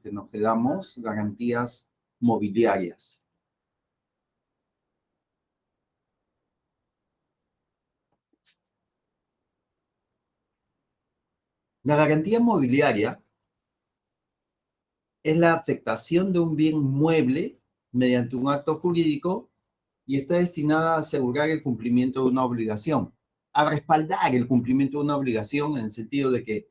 que nos quedamos, garantías mobiliarias. La garantía mobiliaria es la afectación de un bien mueble mediante un acto jurídico y está destinada a asegurar el cumplimiento de una obligación, a respaldar el cumplimiento de una obligación en el sentido de que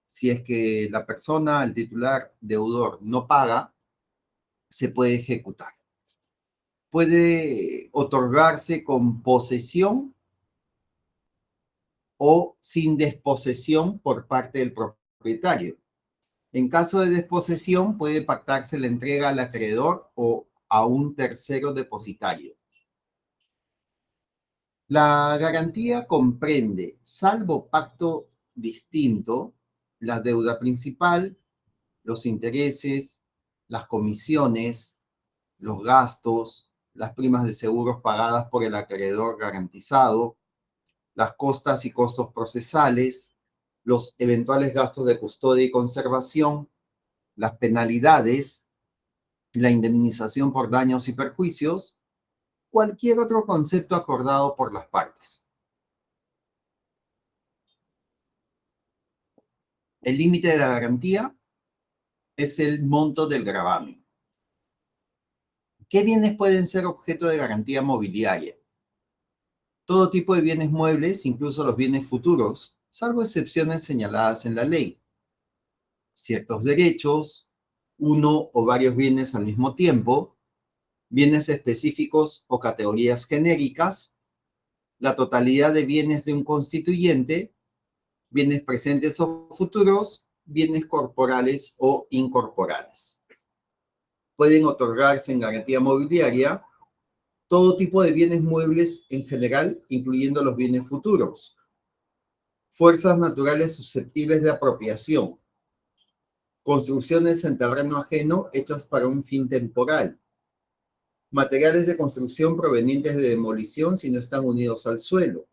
si es que la persona, el titular deudor, no paga, se puede ejecutar. Puede otorgarse con posesión o sin desposesión por parte del propietario. En caso de desposesión, puede pactarse la entrega al acreedor o a un tercero depositario. La garantía comprende, salvo pacto distinto, la deuda principal, los intereses, las comisiones, los gastos, las primas de seguros pagadas por el acreedor garantizado, las costas y costos procesales, los eventuales gastos de custodia y conservación, las penalidades, la indemnización por daños y perjuicios, cualquier otro concepto acordado por las partes. El límite de la garantía es el monto del gravamen. ¿Qué bienes pueden ser objeto de garantía mobiliaria? Todo tipo de bienes muebles, incluso los bienes futuros, salvo excepciones señaladas en la ley. Ciertos derechos, uno o varios bienes al mismo tiempo, bienes específicos o categorías genéricas, la totalidad de bienes de un constituyente, bienes presentes o futuros, bienes corporales o incorporales. Pueden otorgarse en garantía mobiliaria todo tipo de bienes muebles en general, incluyendo los bienes futuros. Fuerzas naturales susceptibles de apropiación. Construcciones en terreno ajeno hechas para un fin temporal. Materiales de construcción provenientes de demolición si no están unidos al suelo.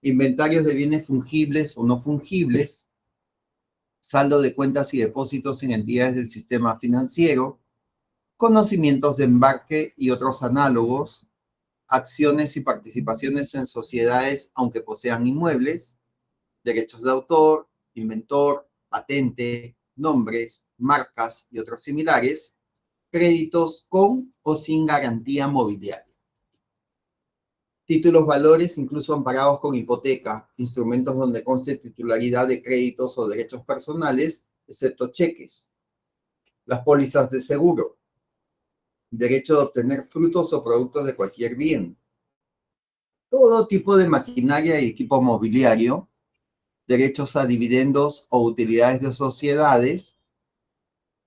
Inventarios de bienes fungibles o no fungibles. Saldo de cuentas y depósitos en entidades del sistema financiero. Conocimientos de embarque y otros análogos. Acciones y participaciones en sociedades aunque posean inmuebles, derechos de autor, inventor, patente, nombres, marcas y otros similares, créditos con o sin garantía mobiliaria. Títulos valores incluso amparados con hipoteca, instrumentos donde conste titularidad de créditos o derechos personales, excepto cheques. Las pólizas de seguro, derecho de obtener frutos o productos de cualquier bien. Todo tipo de maquinaria y equipo mobiliario, derechos a dividendos o utilidades de sociedades,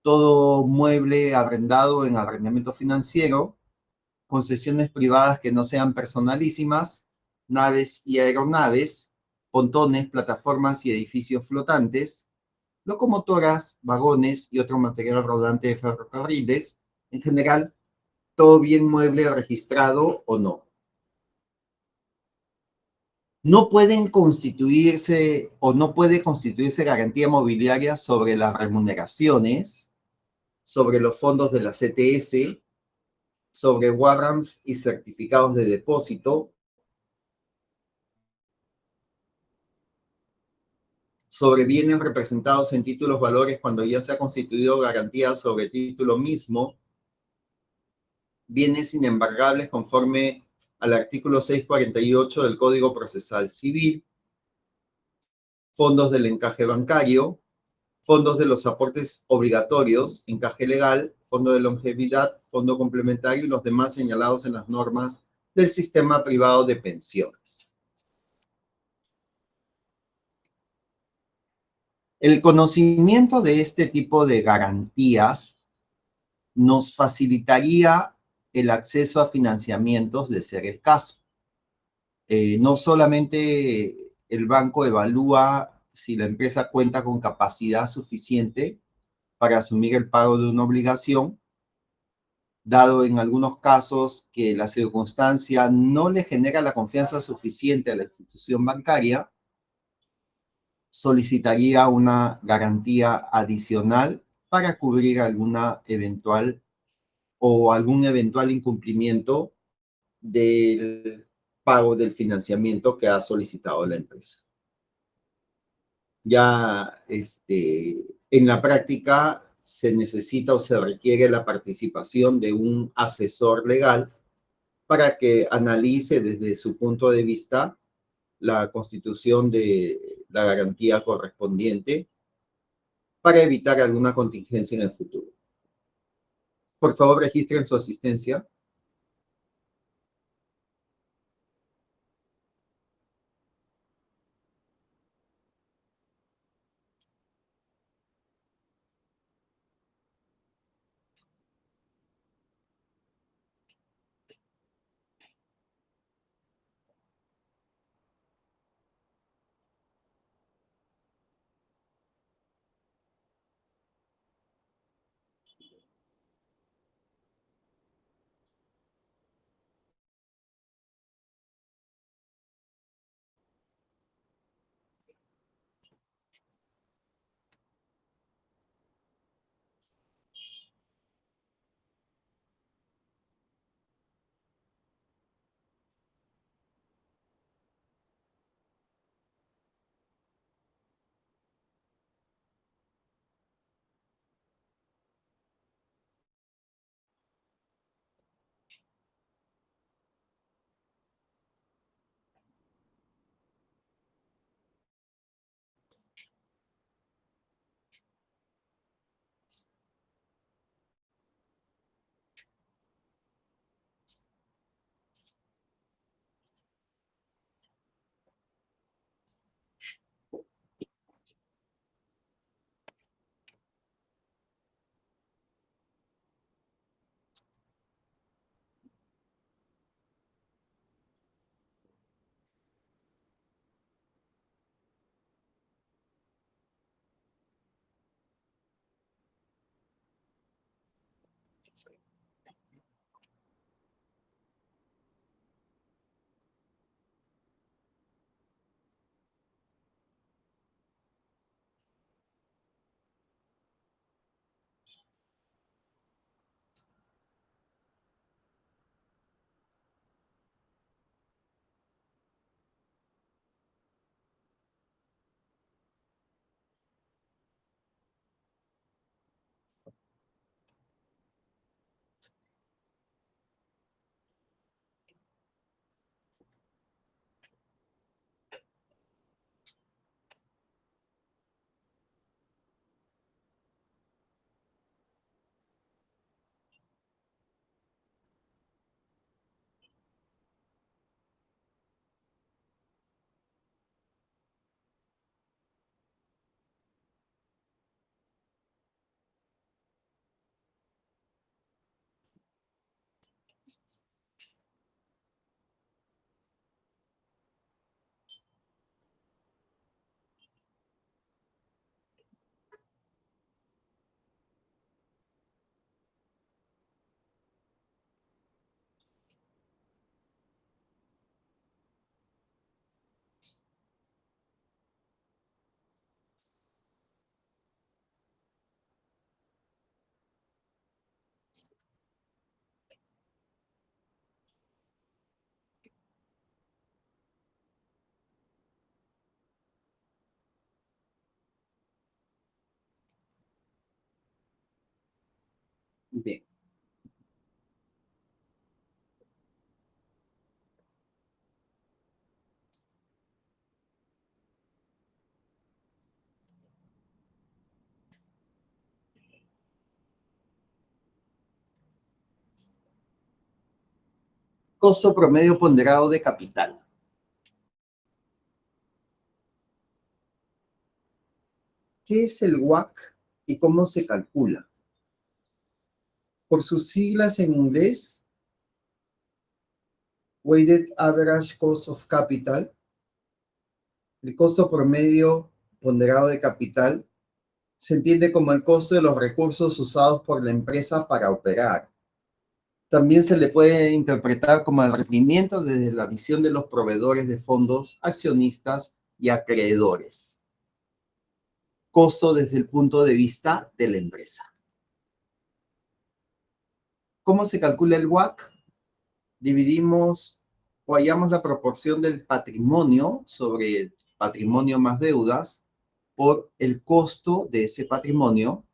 todo mueble arrendado en arrendamiento financiero, concesiones privadas que no sean personalísimas, naves y aeronaves, pontones, plataformas y edificios flotantes, locomotoras, vagones y otro material rodante de ferrocarriles, en general, todo bien mueble registrado o no. No pueden constituirse o no puede constituirse garantía mobiliaria sobre las remuneraciones, sobre los fondos de la CTS, sobre warrants y certificados de depósito, sobre bienes representados en títulos valores cuando ya se ha constituido garantía sobre el título mismo, bienes inembargables conforme al artículo 648 del Código Procesal Civil, fondos del encaje bancario, fondos de los aportes obligatorios, encaje legal, fondo de longevidad, fondo complementario y los demás señalados en las normas del sistema privado de pensiones. El conocimiento de este tipo de garantías nos facilitaría el acceso a financiamientos de ser el caso. No solamente el banco evalúa si la empresa cuenta con capacidad suficiente para asumir el pago de una obligación, dado en algunos casos que la circunstancia no le genera la confianza suficiente a la institución bancaria, solicitaría una garantía adicional para cubrir alguna eventual o algún eventual incumplimiento del pago del financiamiento que ha solicitado la empresa. Ya en la práctica se necesita o se requiere la participación de un asesor legal para que analice desde su punto de vista la constitución de la garantía correspondiente para evitar alguna contingencia en el futuro. Por favor, registren su asistencia. Bien. Costo promedio ponderado de capital. ¿Qué es el WACC y cómo se calcula? Por sus siglas en inglés, Weighted Average Cost of Capital, el costo promedio ponderado de capital se entiende como el costo de los recursos usados por la empresa para operar. También se le puede interpretar como el rendimiento desde la visión de los proveedores de fondos, accionistas y acreedores. Costo desde el punto de vista de la empresa. ¿Cómo se calcula el WACC? Dividimos o hallamos la proporción del patrimonio sobre el patrimonio más deudas por el costo de ese patrimonio,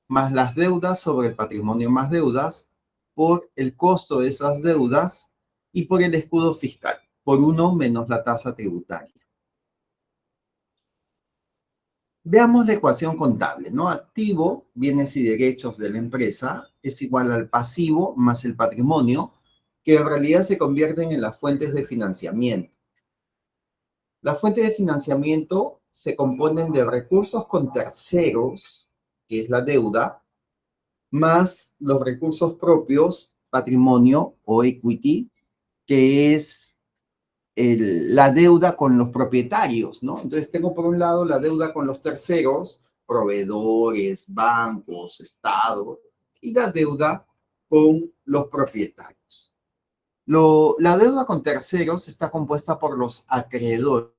más las deudas sobre el patrimonio más deudas, por el costo de esas deudas y por el escudo fiscal, por uno menos la tasa tributaria. Veamos la ecuación contable, ¿no? Activo, bienes y derechos de la empresa, es igual al pasivo más el patrimonio, que en realidad se convierten en las fuentes de financiamiento. Las fuentes de financiamiento se componen de recursos con terceros, que es la deuda, más los recursos propios, patrimonio o equity, que es la deuda con los propietarios, ¿no? Entonces tengo por un lado la deuda con los terceros, proveedores, bancos, Estado, y la deuda con los propietarios. La deuda con terceros está compuesta por los acreedores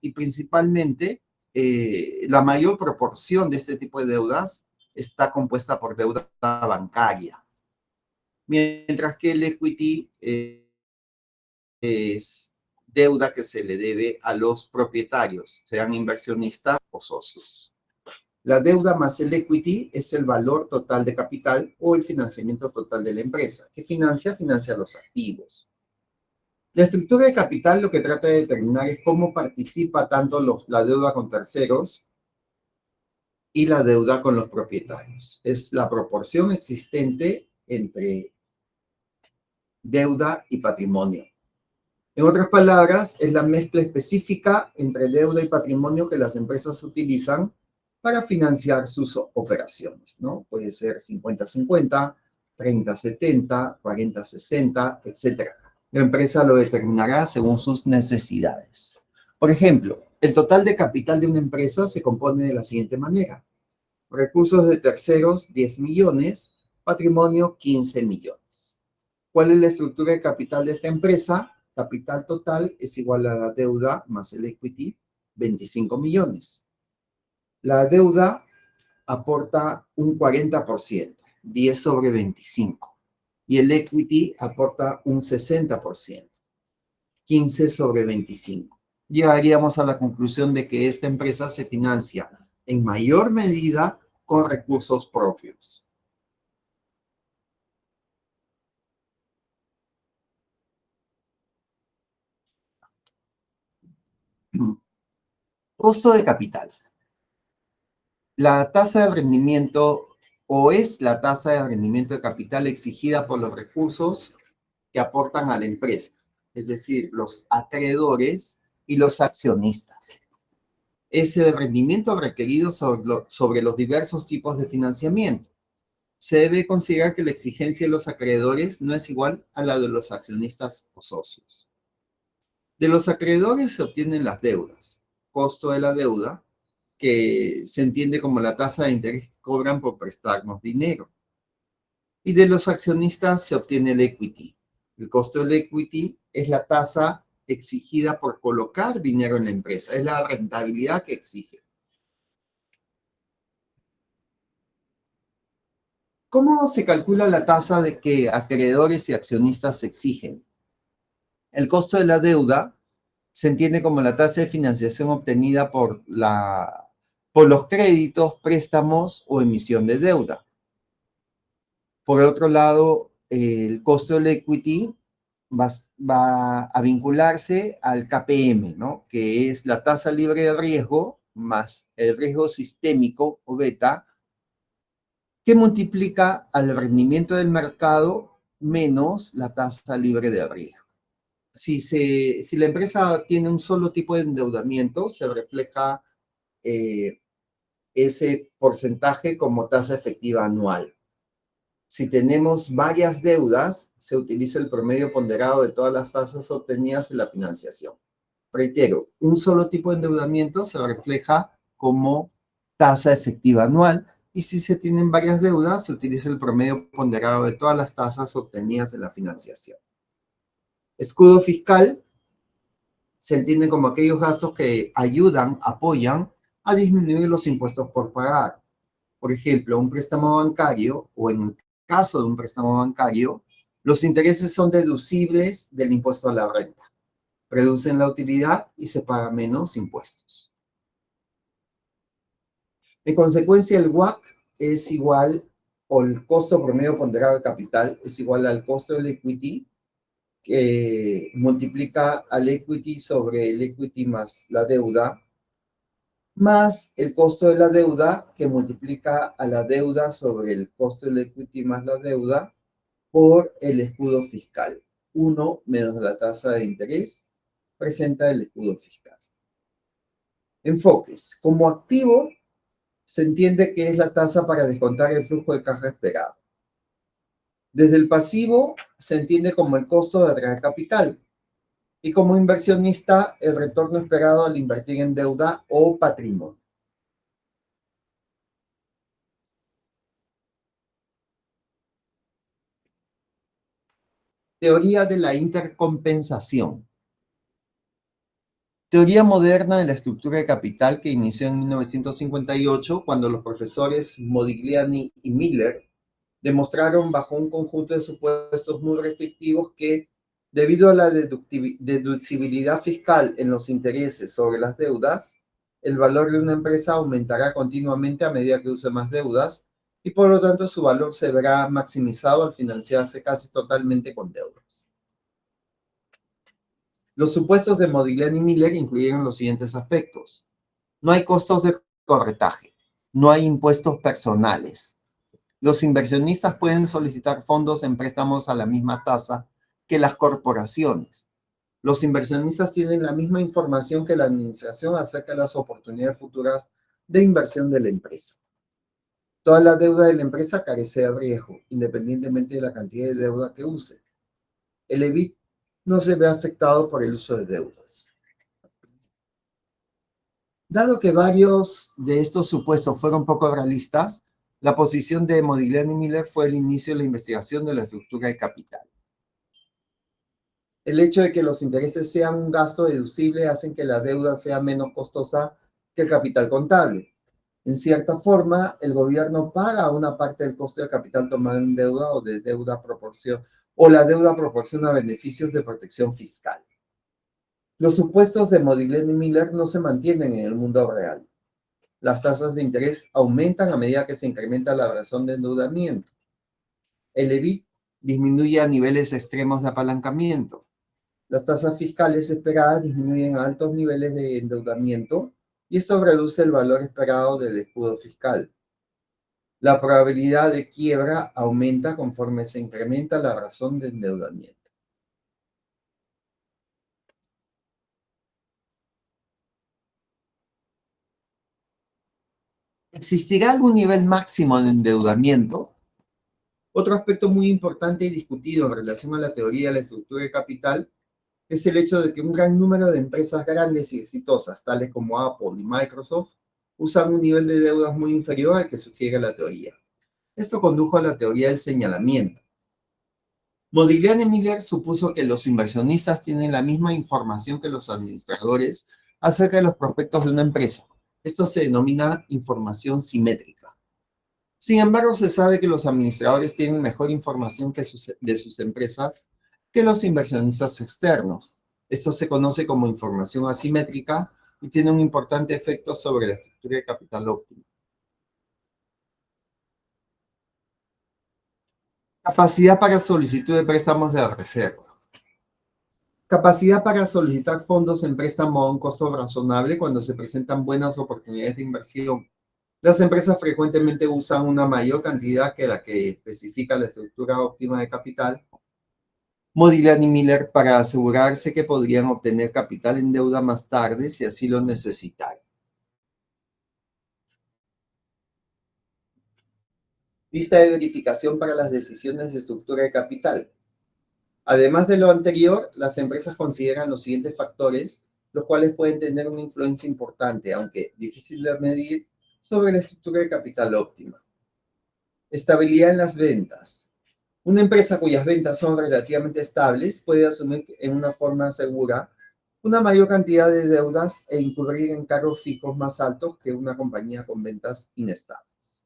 y principalmente la mayor proporción de este tipo de deudas está compuesta por deuda bancaria, mientras que el equity es deuda que se le debe a los propietarios, sean inversionistas o socios. La deuda más el equity es el valor total de capital o el financiamiento total de la empresa. ¿Qué financia? Financia los activos. La estructura de capital lo que trata de determinar es cómo participa tanto la deuda con terceros y la deuda con los propietarios. Es la proporción existente entre deuda y patrimonio. En otras palabras, es la mezcla específica entre deuda y patrimonio que las empresas utilizan para financiar sus operaciones, ¿no? Puede ser 50-50, 30-70, 40-60, etc. La empresa lo determinará según sus necesidades. Por ejemplo, el total de capital de una empresa se compone de la siguiente manera. Recursos de terceros, 10 millones, patrimonio, 15 millones. ¿Cuál es la estructura de capital de esta empresa? Capital total es igual a la deuda más el equity, 25 millones. La deuda aporta un 40%, 10 sobre 25. Y el equity aporta un 60%, 15 sobre 25. Llegaríamos a la conclusión de que esta empresa se financia en mayor medida con recursos propios. Costo de capital. La tasa de rendimiento o es la tasa de rendimiento de capital exigida por los recursos que aportan a la empresa, es decir, los acreedores y los accionistas. Es el rendimiento requerido sobre los diversos tipos de financiamiento. Se debe considerar que la exigencia de los acreedores no es igual a la de los accionistas o socios. De los acreedores se obtienen las deudas, costo de la deuda, que se entiende como la tasa de interés que cobran por prestarnos dinero. Y de los accionistas se obtiene el equity. El costo del equity es la tasa exigida por colocar dinero en la empresa, es la rentabilidad que exige. ¿Cómo se calcula la tasa de que acreedores y accionistas exigen? El costo de la deuda se entiende como la tasa de financiación obtenida por los créditos, préstamos o emisión de deuda. Por el otro lado, el costo del equity va a vincularse al KPM, ¿no? Que es la tasa libre de riesgo más el riesgo sistémico o beta, que multiplica al rendimiento del mercado menos la tasa libre de riesgo. Si la empresa tiene un solo tipo de endeudamiento, se refleja ese porcentaje como tasa efectiva anual. Si tenemos varias deudas, se utiliza el promedio ponderado de todas las tasas obtenidas en la financiación. Reitero, un solo tipo de endeudamiento se refleja como tasa efectiva anual y si se tienen varias deudas, se utiliza el promedio ponderado de todas las tasas obtenidas en la financiación. Escudo fiscal se entiende como aquellos gastos que apoyan a disminuir los impuestos por pagar. Por ejemplo, un préstamo bancario o en el caso de un préstamo bancario, los intereses son deducibles del impuesto a la renta, reducen la utilidad y se pagan menos impuestos. En consecuencia, el WACC es igual, o el costo promedio ponderado de capital es igual al costo del equity, que multiplica al equity sobre el equity más la deuda, más el costo de la deuda, que multiplica a la deuda sobre el costo del equity más la deuda, por el escudo fiscal. 1 menos la tasa de interés presenta el escudo fiscal. Enfoques. Como activo, se entiende que es la tasa para descontar el flujo de caja esperado. Desde el pasivo, se entiende como el costo de atraer capital. Y como inversionista, el retorno esperado al invertir en deuda o patrimonio. Teoría de la intercompensación. Teoría moderna de la estructura de capital que inició en 1958 cuando los profesores Modigliani y Miller demostraron bajo un conjunto de supuestos muy restrictivos que, debido a la deducibilidad fiscal en los intereses sobre las deudas, el valor de una empresa aumentará continuamente a medida que use más deudas y por lo tanto su valor se verá maximizado al financiarse casi totalmente con deudas. Los supuestos de Modigliani y Miller incluyeron los siguientes aspectos. No hay costos de corretaje, no hay impuestos personales. Los inversionistas pueden solicitar fondos en préstamos a la misma tasa que las corporaciones. Los inversionistas tienen la misma información que la administración acerca de las oportunidades futuras de inversión de la empresa. Toda la deuda de la empresa carece de riesgo, independientemente de la cantidad de deuda que use. El EBIT no se ve afectado por el uso de deudas. Dado que varios de estos supuestos fueron poco realistas, la posición de Modigliani y Miller fue el inicio de la investigación de la estructura de capital. El hecho de que los intereses sean un gasto deducible hacen que la deuda sea menos costosa que el capital contable. En cierta forma, el gobierno paga una parte del costo del capital tomado en deuda o de deuda proporción, o la deuda proporciona beneficios de protección fiscal. Los supuestos de Modigliani y Miller no se mantienen en el mundo real. Las tasas de interés aumentan a medida que se incrementa la razón de endeudamiento. El EBIT disminuye a niveles extremos de apalancamiento. Las tasas fiscales esperadas disminuyen a altos niveles de endeudamiento y esto reduce el valor esperado del escudo fiscal. La probabilidad de quiebra aumenta conforme se incrementa la razón de endeudamiento. ¿Existirá algún nivel máximo de endeudamiento? Otro aspecto muy importante y discutido en relación a la teoría de la estructura de capital es el hecho de que un gran número de empresas grandes y exitosas, tales como Apple y Microsoft, usan un nivel de deudas muy inferior al que sugiere la teoría. Esto condujo a la teoría del señalamiento. Modigliani y Miller supuso que los inversionistas tienen la misma información que los administradores acerca de los prospectos de una empresa. Esto se denomina información simétrica. Sin embargo, se sabe que los administradores tienen mejor información de sus empresas que los inversionistas externos. Esto se conoce como información asimétrica y tiene un importante efecto sobre la estructura de capital óptimo. Capacidad para solicitud de préstamos de reserva. Capacidad para solicitar fondos en préstamo a un costo razonable cuando se presentan buenas oportunidades de inversión. Las empresas frecuentemente usan una mayor cantidad que la que especifica la estructura óptima de capital, Modigliani y Miller, para asegurarse que podrían obtener capital en deuda más tarde si así lo necesitaran. Lista de verificación para las decisiones de estructura de capital. Además de lo anterior, las empresas consideran los siguientes factores, los cuales pueden tener una influencia importante, aunque difícil de medir, sobre la estructura de capital óptima. Estabilidad en las ventas. Una empresa cuyas ventas son relativamente estables puede asumir en una forma segura una mayor cantidad de deudas e incurrir en cargos fijos más altos que una compañía con ventas inestables.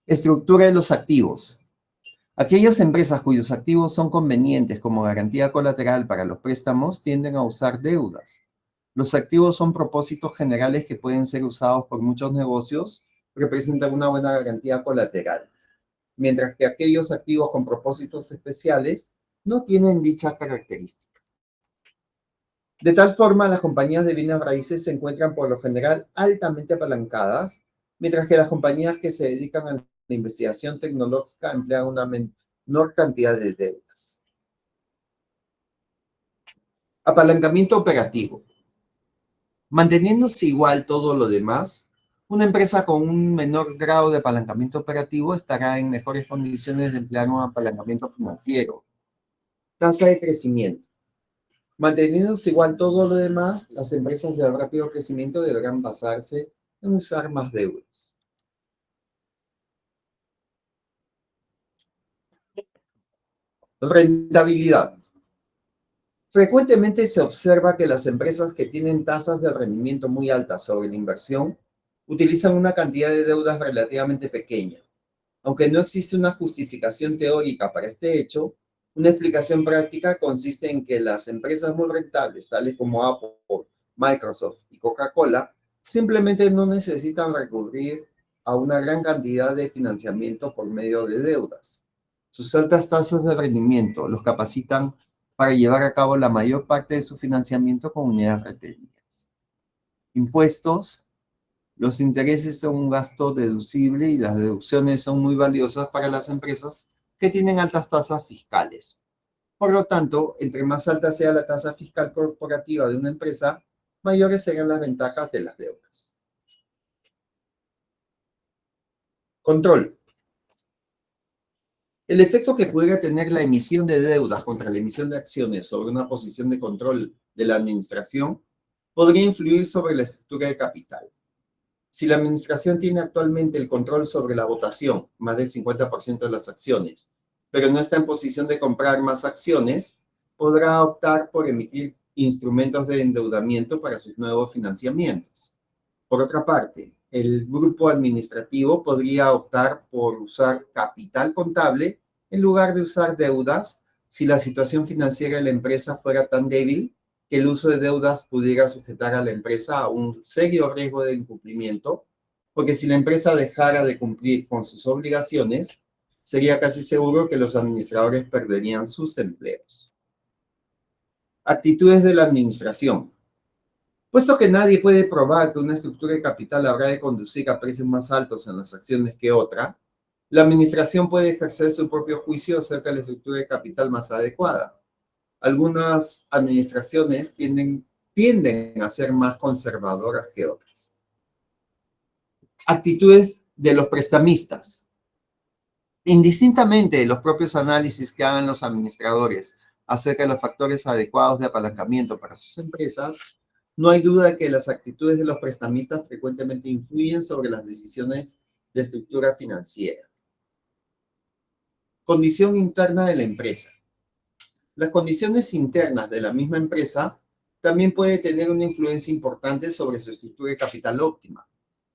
Estructura de los activos. Aquellas empresas cuyos activos son convenientes como garantía colateral para los préstamos tienden a usar deudas. Los activos son propósitos generales que pueden ser usados por muchos negocios, representan una buena garantía colateral, mientras que aquellos activos con propósitos especiales no tienen dicha característica. De tal forma, las compañías de bienes raíces se encuentran por lo general altamente apalancadas, mientras que las compañías que se dedican a la investigación tecnológica emplean una menor cantidad de deudas. Apalancamiento operativo. Manteniéndose igual todo lo demás, una empresa con un menor grado de apalancamiento operativo estará en mejores condiciones de emplear un apalancamiento financiero. Tasa de crecimiento. Manteniéndose igual todo lo demás, las empresas de rápido crecimiento deberán basarse en usar más deudas. Rentabilidad. Frecuentemente se observa que las empresas que tienen tasas de rendimiento muy altas sobre la inversión utilizan una cantidad de deudas relativamente pequeña. Aunque no existe una justificación teórica para este hecho, una explicación práctica consiste en que las empresas muy rentables, tales como Apple, Microsoft y Coca-Cola, simplemente no necesitan recurrir a una gran cantidad de financiamiento por medio de deudas. Sus altas tasas de rendimiento los capacitan para llevar a cabo la mayor parte de su financiamiento con unidades retenidas. Impuestos. Los intereses son un gasto deducible y las deducciones son muy valiosas para las empresas que tienen altas tasas fiscales. Por lo tanto, entre más alta sea la tasa fiscal corporativa de una empresa, mayores serán las ventajas de las deudas. Control. El efecto que pudiera tener la emisión de deudas contra la emisión de acciones sobre una posición de control de la administración podría influir sobre la estructura de capital. Si la administración tiene actualmente el control sobre la votación, más del 50% de las acciones, pero no está en posición de comprar más acciones, podrá optar por emitir instrumentos de endeudamiento para sus nuevos financiamientos. Por otra parte, el grupo administrativo podría optar por usar capital contable en lugar de usar deudas si la situación financiera de la empresa fuera tan débil que el uso de deudas pudiera sujetar a la empresa a un serio riesgo de incumplimiento, porque si la empresa dejara de cumplir con sus obligaciones, sería casi seguro que los administradores perderían sus empleos. Actitudes de la administración. Puesto que nadie puede probar que una estructura de capital habrá de conducir a precios más altos en las acciones que otra, la administración puede ejercer su propio juicio acerca de la estructura de capital más adecuada. Algunas administraciones tienden a ser más conservadoras que otras. Actitudes de los prestamistas. Indistintamente de los propios análisis que hagan los administradores acerca de los factores adecuados de apalancamiento para sus empresas, no hay duda de que las actitudes de los prestamistas frecuentemente influyen sobre las decisiones de estructura financiera. Condición interna de la empresa. Las condiciones internas de la misma empresa también pueden tener una influencia importante sobre su estructura de capital óptima.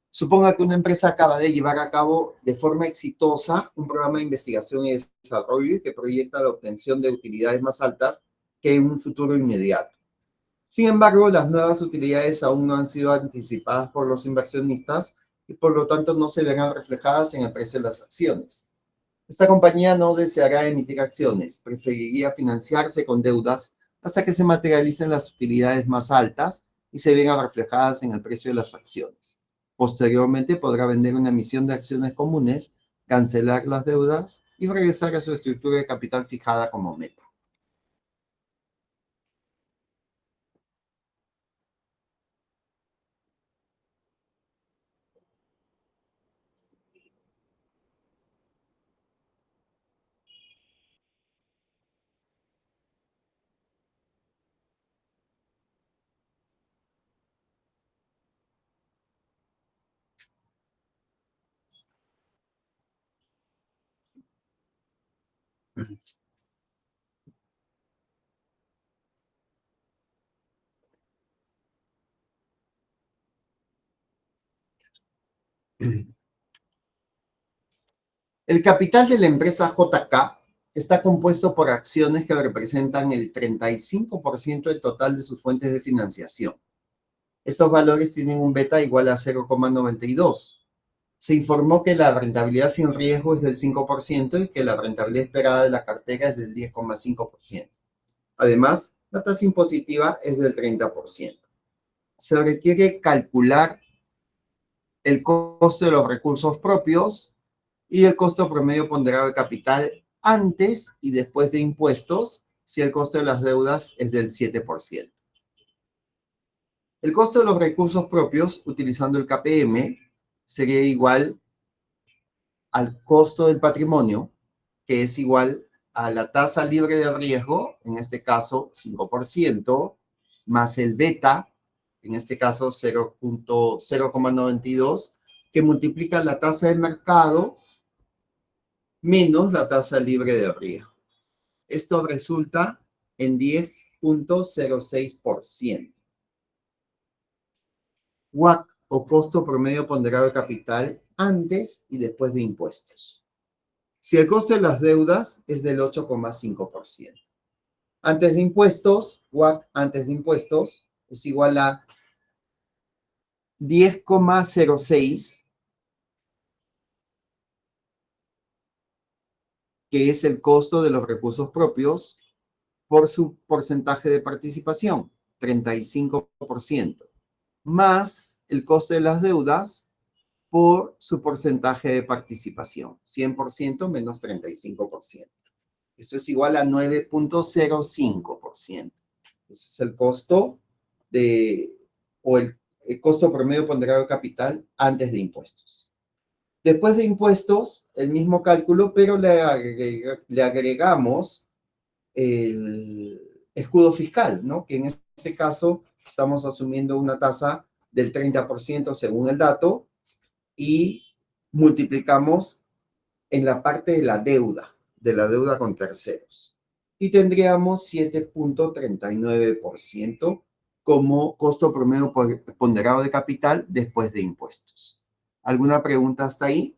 Suponga que una empresa acaba de llevar a cabo de forma exitosa un programa de investigación y desarrollo que proyecta la obtención de utilidades más altas que en un futuro inmediato. Sin embargo, las nuevas utilidades aún no han sido anticipadas por los inversionistas y por lo tanto no se verán reflejadas en el precio de las acciones. Esta compañía no deseará emitir acciones, preferiría financiarse con deudas hasta que se materialicen las utilidades más altas y se vean reflejadas en el precio de las acciones. Posteriormente podrá vender una emisión de acciones comunes, cancelar las deudas y regresar a su estructura de capital fijada como meta. El capital de la empresa JK está compuesto por acciones que representan el 35% del total de sus fuentes de financiación. Estos valores tienen un beta igual a 0,92. Se informó que la rentabilidad sin riesgo es del 5% y que la rentabilidad esperada de la cartera es del 10,5%. Además, la tasa impositiva es del 30%. Se requiere calcular el costo de los recursos propios y el costo promedio ponderado de capital antes y después de impuestos si el costo de las deudas es del 7%. El costo de los recursos propios utilizando el KPM sería igual al costo del patrimonio, que es igual a la tasa libre de riesgo, en este caso 5%, más el beta, en este caso 0,92, que multiplica la tasa de mercado menos la tasa libre de riesgo. Esto resulta en 10,06%. WACC o costo promedio ponderado de capital antes y después de impuestos. Si el costo de las deudas es del 8,5%. Antes de impuestos, WACC antes de impuestos es igual a 10,06, que es el costo de los recursos propios por su porcentaje de participación, 35%, más el costo de las deudas por su porcentaje de participación, 100% menos 35%. Esto es igual a 9,05%. Ese es el costo o el costo promedio ponderado de capital antes de impuestos. Después de impuestos, el mismo cálculo, pero le agregamos el escudo fiscal, ¿no? Que en este caso estamos asumiendo una tasa del 30% según el dato y multiplicamos en la parte de la deuda con terceros. Y tendríamos 7,39% como costo promedio ponderado de capital después de impuestos. ¿Alguna pregunta hasta ahí?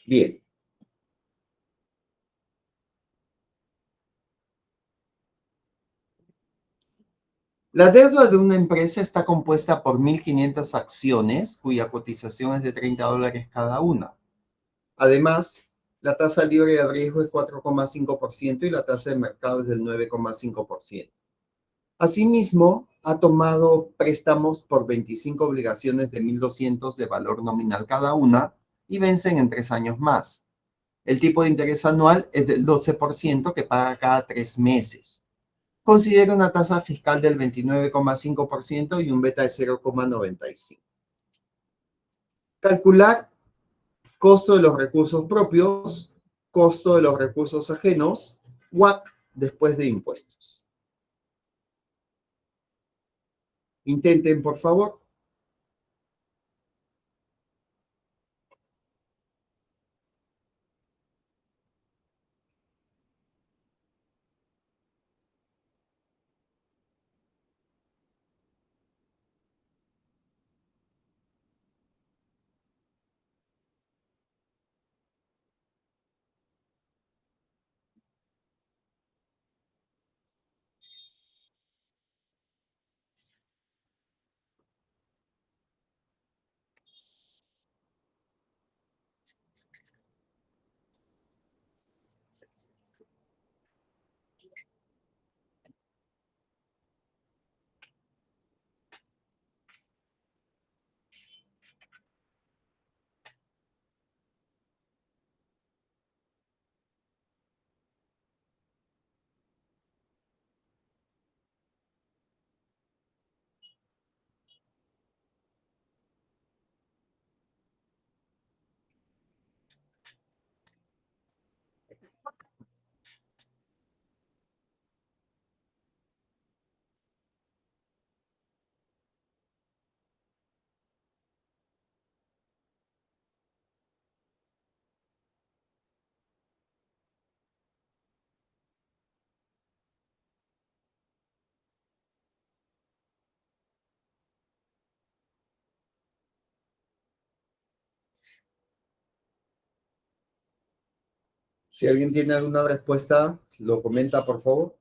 Bien. La deuda de una empresa está compuesta por 1.500 acciones cuya cotización es de $30 cada una. Además, la tasa libre de riesgo es 4,5% y la tasa de mercado es del 9,5%. Asimismo, ha tomado préstamos por 25 obligaciones de 1.200 de valor nominal cada una y vencen en 3 años más. El tipo de interés anual es del 12% que paga cada 3 meses. Considera una tasa fiscal del 29,5% y un beta de 0,95. Calcular costo de los recursos propios, costo de los recursos ajenos, WACC después de impuestos. Intenten, por favor. Si alguien tiene alguna respuesta, lo comenta, por favor.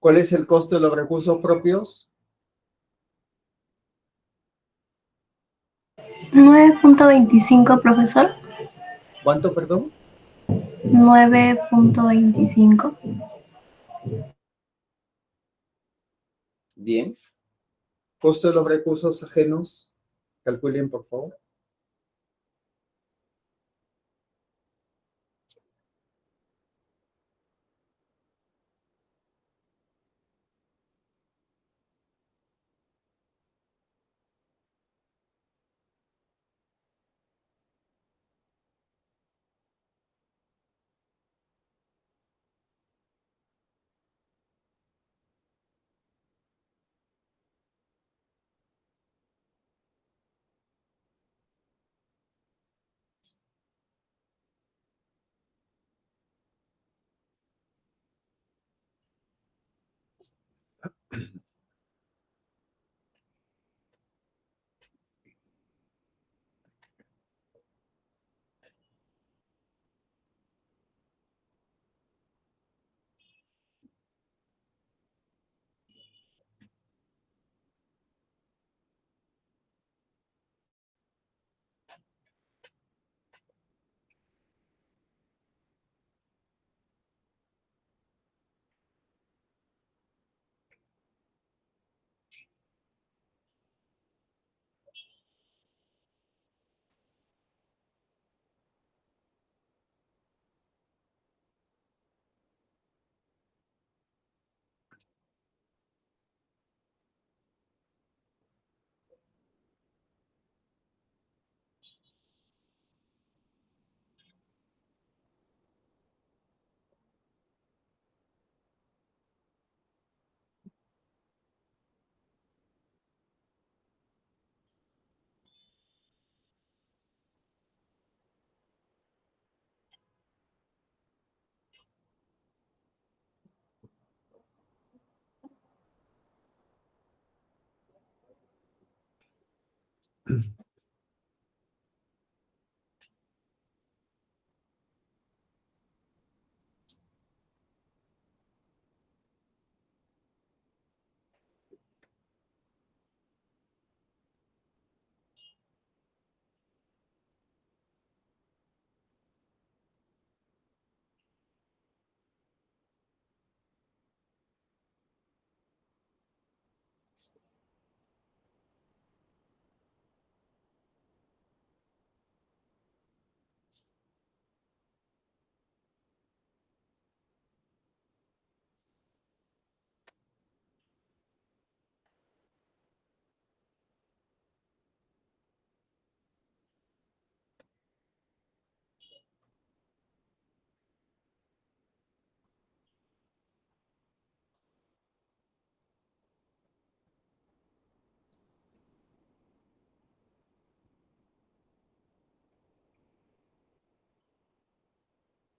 ¿Cuál es el costo de los recursos propios? 9.25, profesor. ¿Cuánto, perdón? 9.25. Bien. Costo de los recursos ajenos. Calculen, por favor.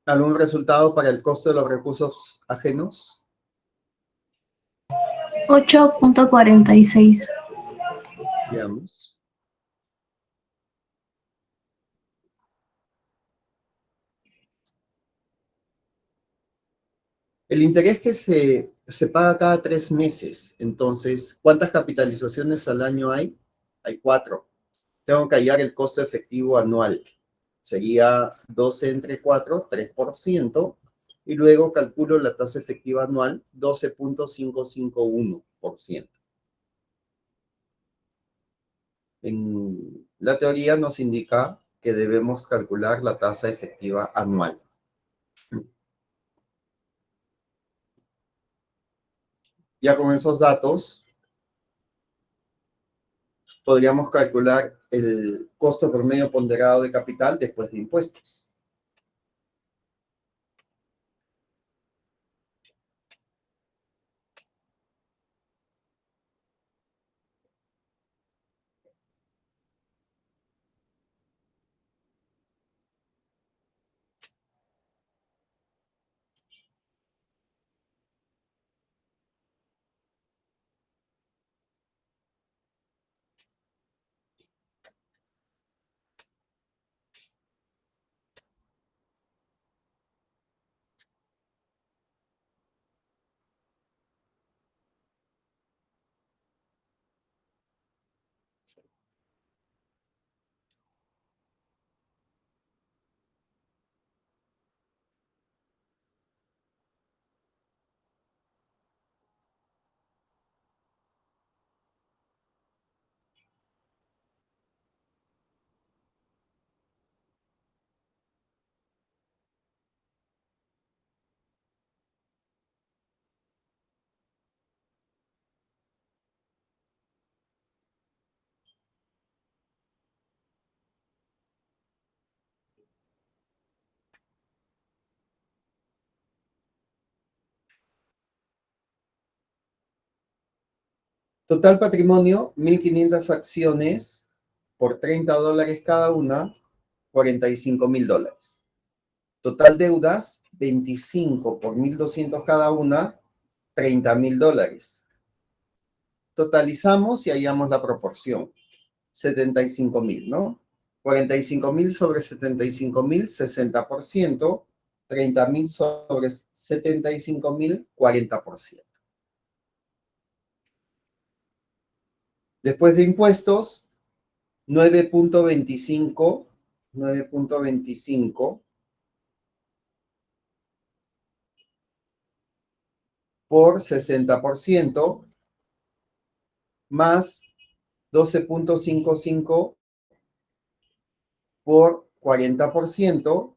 ¿Algún resultado para el costo de los recursos ajenos? 8.46. Veamos. El interés que se paga cada 3 meses. Entonces, ¿cuántas capitalizaciones al año hay? Hay 4. Tengo que hallar el costo efectivo anual. Sería 12 entre 4, 3%. Y luego calculo la tasa efectiva anual, 12.551%. En la teoría nos indica que debemos calcular la tasa efectiva anual. Ya con esos datos, podríamos calcular el costo promedio ponderado de capital después de impuestos. Total patrimonio, 1.500 acciones por $30 cada una, $45.000. Total deudas, 25 por 1.200 cada una, $30.000. Totalizamos y hallamos la proporción. 75.000, ¿no? 45.000 sobre 75.000, 60%. 30.000 sobre 75.000, 40%. Después de impuestos, 9.25 por 60% más 12.55 por 40%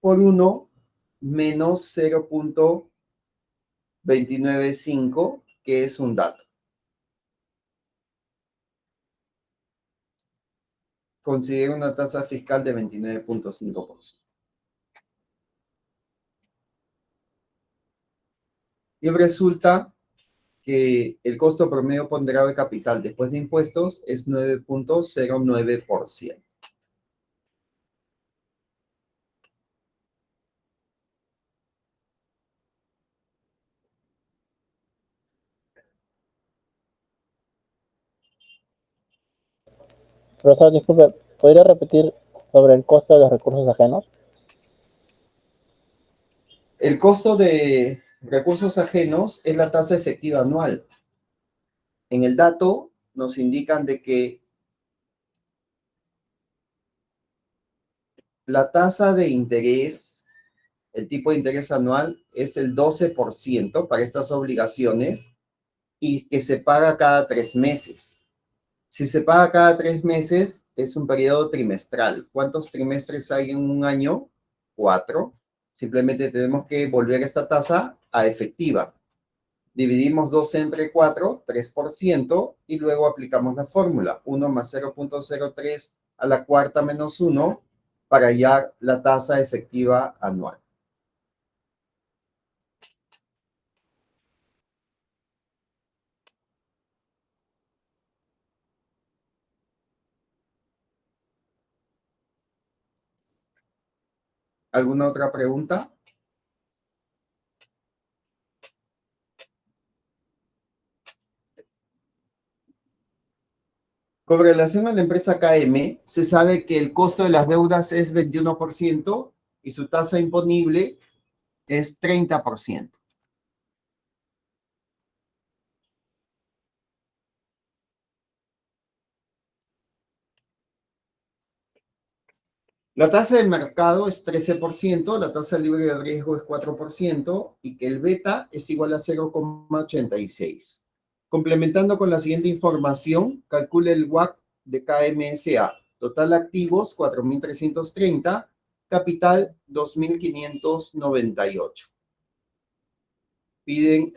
por 1 menos 0.295, que es un dato. Considera una tasa fiscal de 29.5%. Y resulta que el costo promedio ponderado de capital después de impuestos es 9.09%. Profesor, disculpe, ¿podría repetir sobre el costo de los recursos ajenos? El costo de recursos ajenos es la tasa efectiva anual. En el dato nos indican de que la tasa de interés, el tipo de interés anual es el 12% para estas obligaciones y que se paga cada 3 meses. Si se paga cada 3 meses, es un periodo trimestral. ¿Cuántos trimestres hay en un año? 4. Simplemente tenemos que volver esta tasa a efectiva. Dividimos 12 entre 4, 3%, y luego aplicamos la fórmula. 1 más 0.03 a la cuarta menos 1 para hallar la tasa efectiva anual. ¿Alguna otra pregunta? Con relación a la empresa KM, se sabe que el costo de las deudas es 21% y su tasa imponible es 30%. La tasa de mercado es 13%, la tasa libre de riesgo es 4% y que el beta es igual a 0,86. Complementando con la siguiente información, calcule el WACC de KMSA. Total activos 4.330, capital 2.598. Piden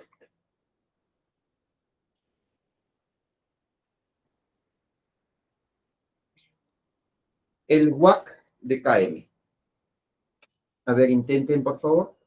el WACC de KM. A ver, intenten, por favor.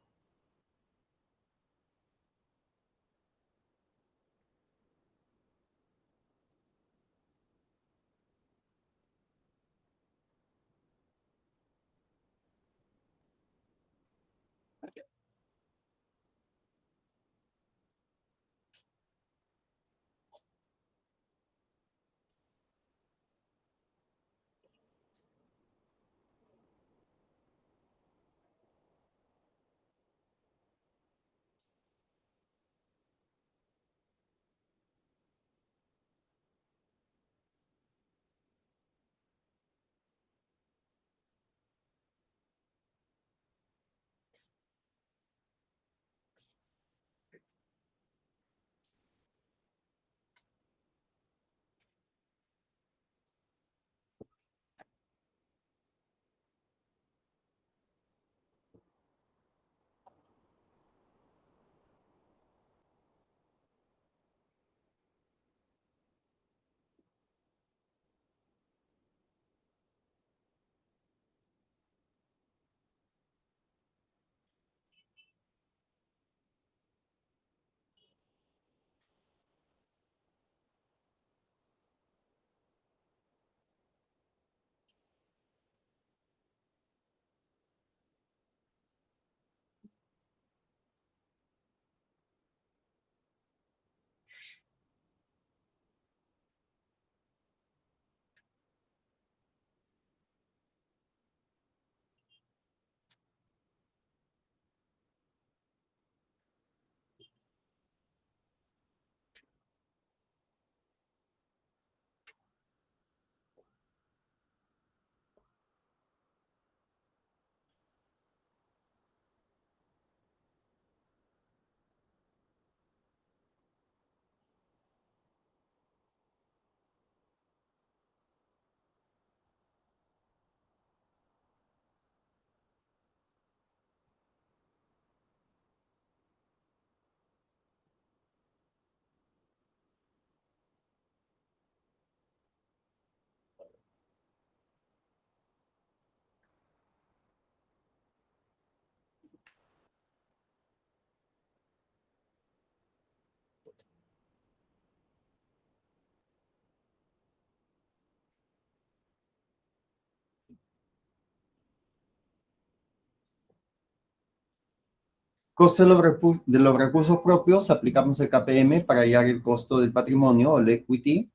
Costo de los recursos propios, aplicamos el KPM para hallar el costo del patrimonio o el equity.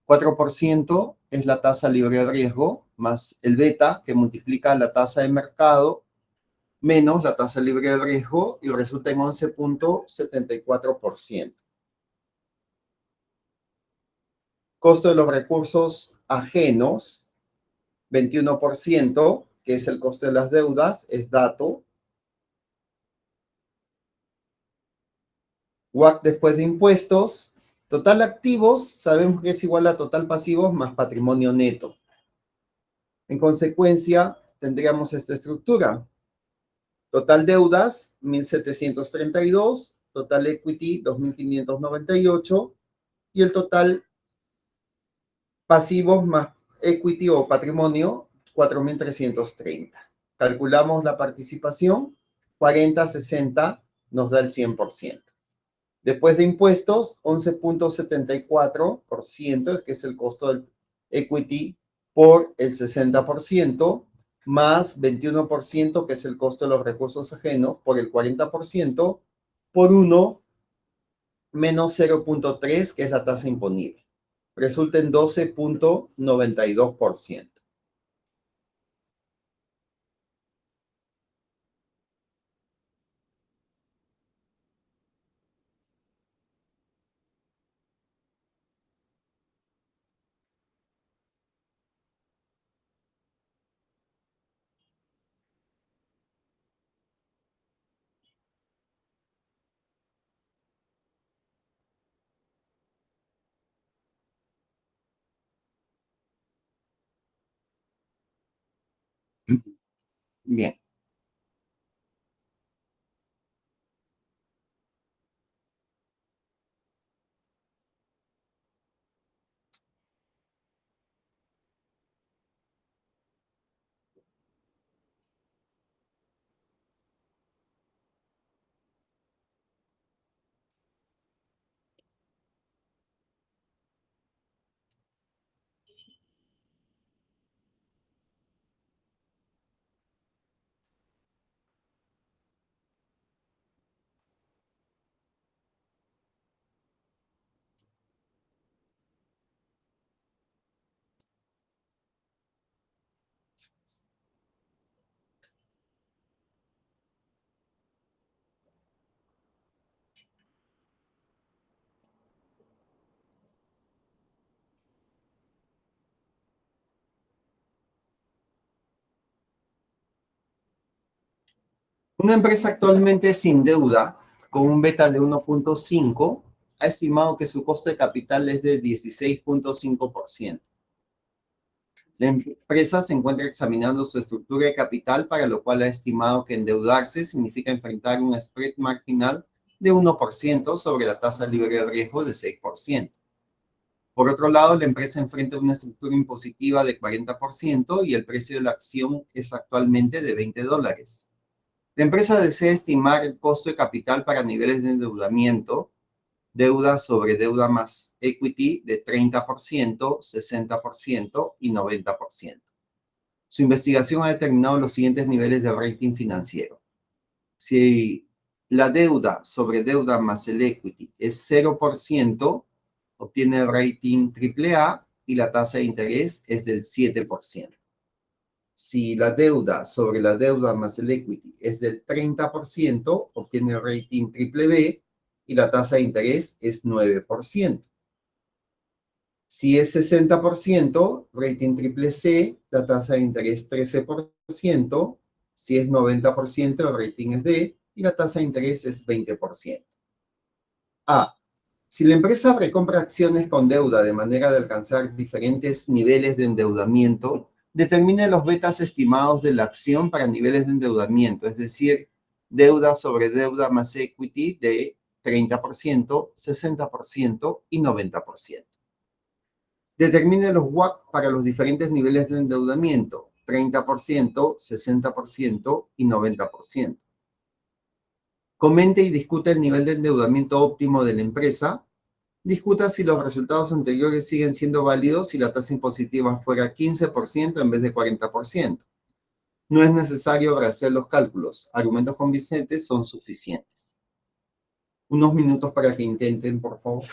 4% es la tasa libre de riesgo, más el beta, que multiplica la tasa de mercado, menos la tasa libre de riesgo, y resulta en 11,74%. Costo de los recursos ajenos, 21%, que es el costo de las deudas, es dato. WACC después de impuestos. Total activos, sabemos que es igual a total pasivos más patrimonio neto. En consecuencia, tendríamos esta estructura. Total deudas, 1.732, total equity, 2.598, y el total pasivos más equity o patrimonio, 4.330. Calculamos la participación, 40-60 nos da el 100%. Después de impuestos, 11,74%, que es el costo del equity por el 60%, más 21%, que es el costo de los recursos ajenos, por el 40%, por 1 menos 0.3, que es la tasa imponible. Resulta en 12.92%. Bien. Una empresa actualmente sin deuda, con un beta de 1.5, ha estimado que su costo de capital es de 16.5%. La empresa se encuentra examinando su estructura de capital, para lo cual ha estimado que endeudarse significa enfrentar un spread marginal de 1% sobre la tasa libre de riesgo de 6%. Por otro lado, la empresa enfrenta una estructura impositiva de 40% y el precio de la acción es actualmente de $20. La empresa desea estimar el costo de capital para niveles de endeudamiento, deuda sobre deuda más equity de 30%, 60% y 90%. Su investigación ha determinado los siguientes niveles de rating financiero. Si la deuda sobre deuda más el equity es 0%, obtiene rating AAA y la tasa de interés es del 7%. Si la deuda sobre la deuda más el equity es del 30%, obtiene rating BBB y la tasa de interés es 9%. Si es 60%, rating CCC, la tasa de interés 13%. Si es 90%, el rating es D y la tasa de interés es 20%. A. Si la empresa recompra acciones con deuda de manera de alcanzar diferentes niveles de endeudamiento, determine los betas estimados de la acción para niveles de endeudamiento, es decir, deuda sobre deuda más equity de 30%, 60% y 90%. Determine los WACC para los diferentes niveles de endeudamiento, 30%, 60% y 90%. Comente y discute el nivel de endeudamiento óptimo de la empresa. Discuta si los resultados anteriores siguen siendo válidos si la tasa impositiva fuera 15% en vez de 40%. No es necesario hacer los cálculos. Argumentos convincentes son suficientes. Unos minutos para que intenten, por favor.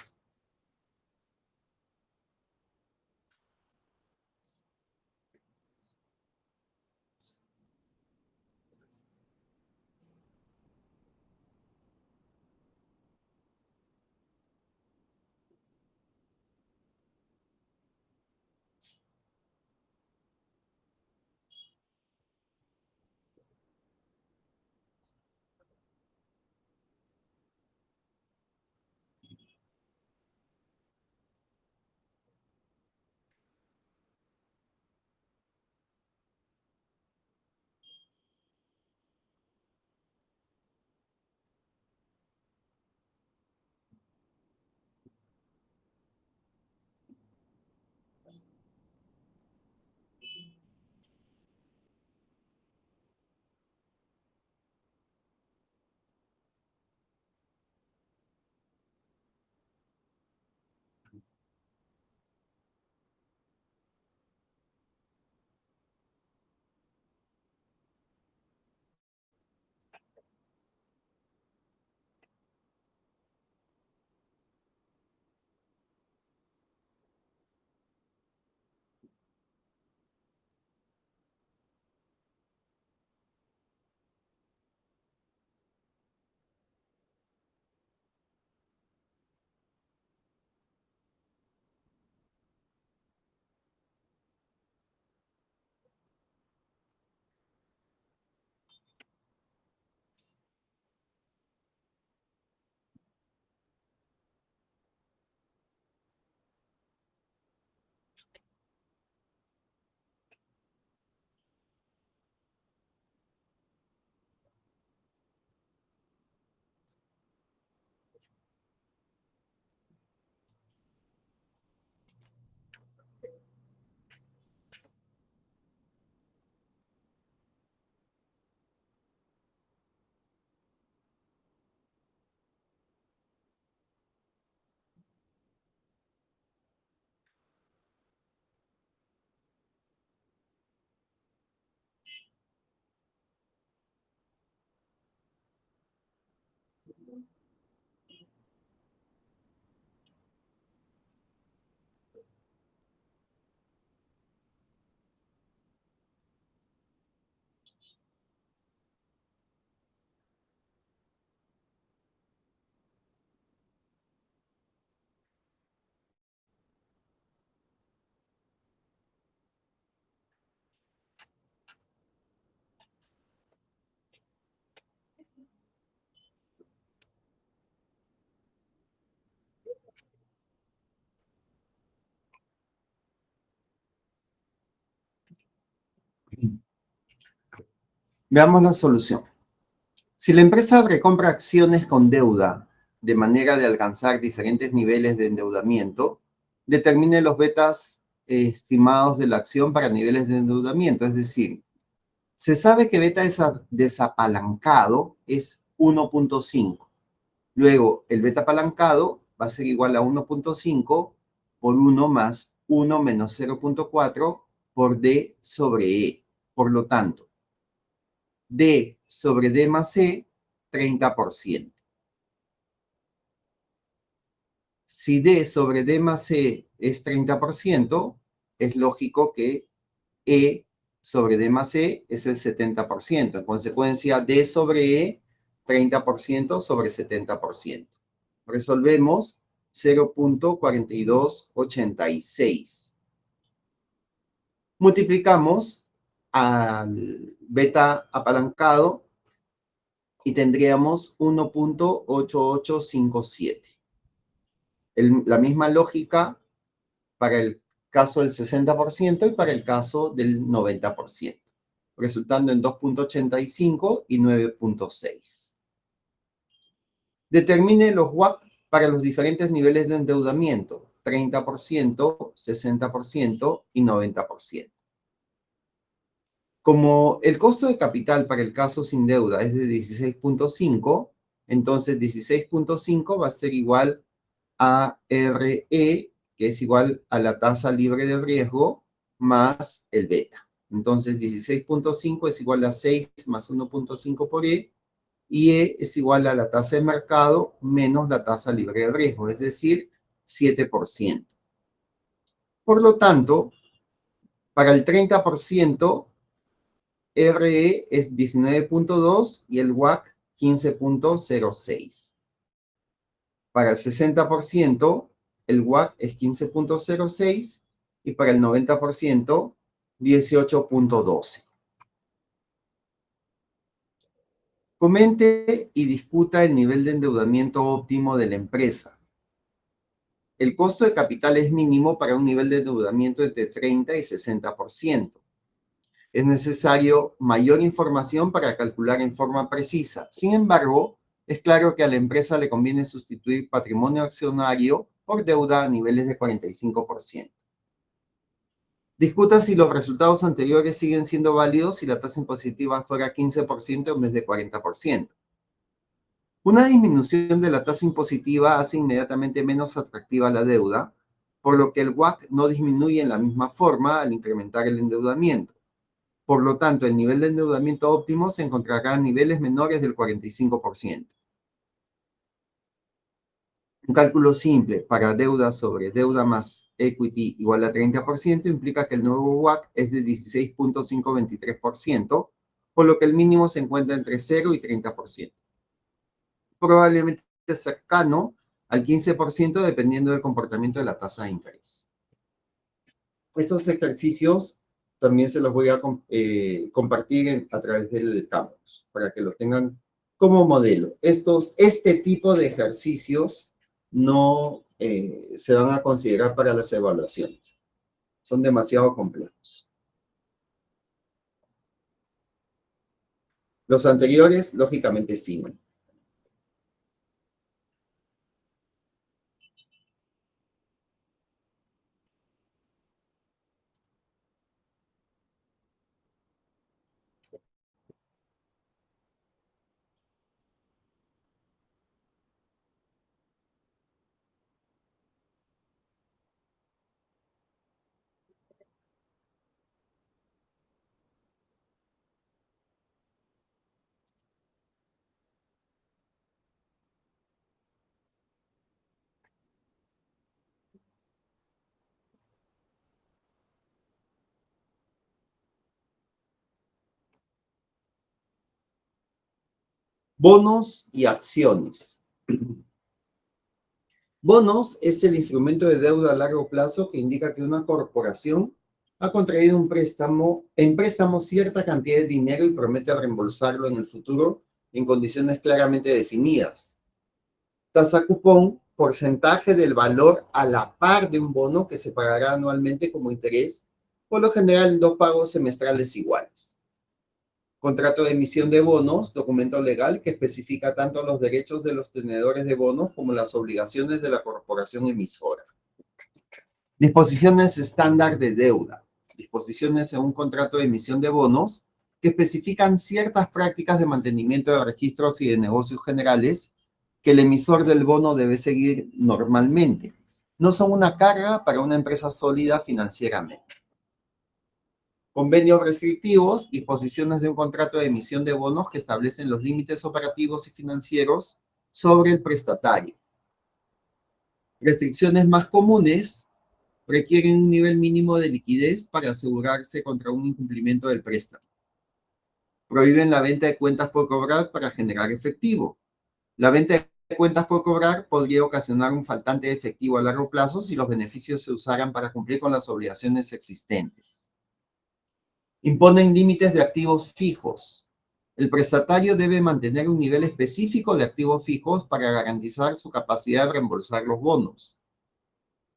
Veamos la solución. Si la empresa recompra acciones con deuda de manera de alcanzar diferentes niveles de endeudamiento, determine los betas estimados de la acción para niveles de endeudamiento. Es decir, se sabe que beta desapalancado es 1.5. Luego, el beta apalancado va a ser igual a 1.5 por 1 más 1 menos 0.4 por D sobre E. Por lo tanto, D sobre D más E, 30%. Si D sobre D más E es 30%, es lógico que E sobre D más E es el 70%. En consecuencia, D sobre E, 30% sobre 70%. Resolvemos 0.4286. Multiplicamos al beta apalancado y tendríamos 1.8857. La misma lógica para el caso del 60% y para el caso del 90%, resultando en 2.85 y 9.6. Determine los WACC para los diferentes niveles de endeudamiento, 30%, 60% y 90%. Como el costo de capital para el caso sin deuda es de 16.5, entonces 16.5 va a ser igual a RE, que es igual a la tasa libre de riesgo más el beta. Entonces 16.5 es igual a 6 más 1.5 por E, y E es igual a la tasa de mercado menos la tasa libre de riesgo, es decir, 7%. Por lo tanto, para el 30%, RE es 19.2 y el WACC 15.06. Para el 60%, el WACC es 15.06 y para el 90%, 18.12. Comente y discuta el nivel de endeudamiento óptimo de la empresa. El costo de capital es mínimo para un nivel de endeudamiento entre 30 y 60%. Es necesario mayor información para calcular en forma precisa. Sin embargo, es claro que a la empresa le conviene sustituir patrimonio accionario por deuda a niveles de 45%. Discuta si los resultados anteriores siguen siendo válidos si la tasa impositiva fuera 15% en vez de 40%. Una disminución de la tasa impositiva hace inmediatamente menos atractiva la deuda, por lo que el WACC no disminuye en la misma forma al incrementar el endeudamiento. Por lo tanto, el nivel de endeudamiento óptimo se encontrará a niveles menores del 45%. Un cálculo simple para deuda sobre deuda más equity igual a 30% implica que el nuevo WACC es de 16.523%, por lo que el mínimo se encuentra entre 0 y 30%. Probablemente cercano al 15% dependiendo del comportamiento de la tasa de interés. Estos ejercicios también se los voy a compartir a través del campus para que lo tengan como modelo. Este tipo de ejercicios no se van a considerar para las evaluaciones. Son demasiado complejos. Los anteriores, lógicamente, sí. Bonos y acciones. Bonos es el instrumento de deuda a largo plazo que indica que una corporación ha contraído un préstamo, en préstamo cierta cantidad de dinero y promete reembolsarlo en el futuro en condiciones claramente definidas. Tasa cupón, porcentaje del valor a la par de un bono que se pagará anualmente como interés, por lo general en 2 pagos semestrales iguales. Contrato de emisión de bonos, documento legal que especifica tanto los derechos de los tenedores de bonos como las obligaciones de la corporación emisora. Disposiciones estándar de deuda. Disposiciones en un contrato de emisión de bonos que especifican ciertas prácticas de mantenimiento de registros y de negocios generales que el emisor del bono debe seguir normalmente. No son una carga para una empresa sólida financieramente. Convenios restrictivos, disposiciones de un contrato de emisión de bonos que establecen los límites operativos y financieros sobre el prestatario. Restricciones más comunes requieren un nivel mínimo de liquidez para asegurarse contra un incumplimiento del préstamo. Prohíben la venta de cuentas por cobrar para generar efectivo. La venta de cuentas por cobrar podría ocasionar un faltante de efectivo a largo plazo si los beneficios se usaran para cumplir con las obligaciones existentes. Imponen límites de activos fijos. El prestatario debe mantener un nivel específico de activos fijos para garantizar su capacidad de reembolsar los bonos.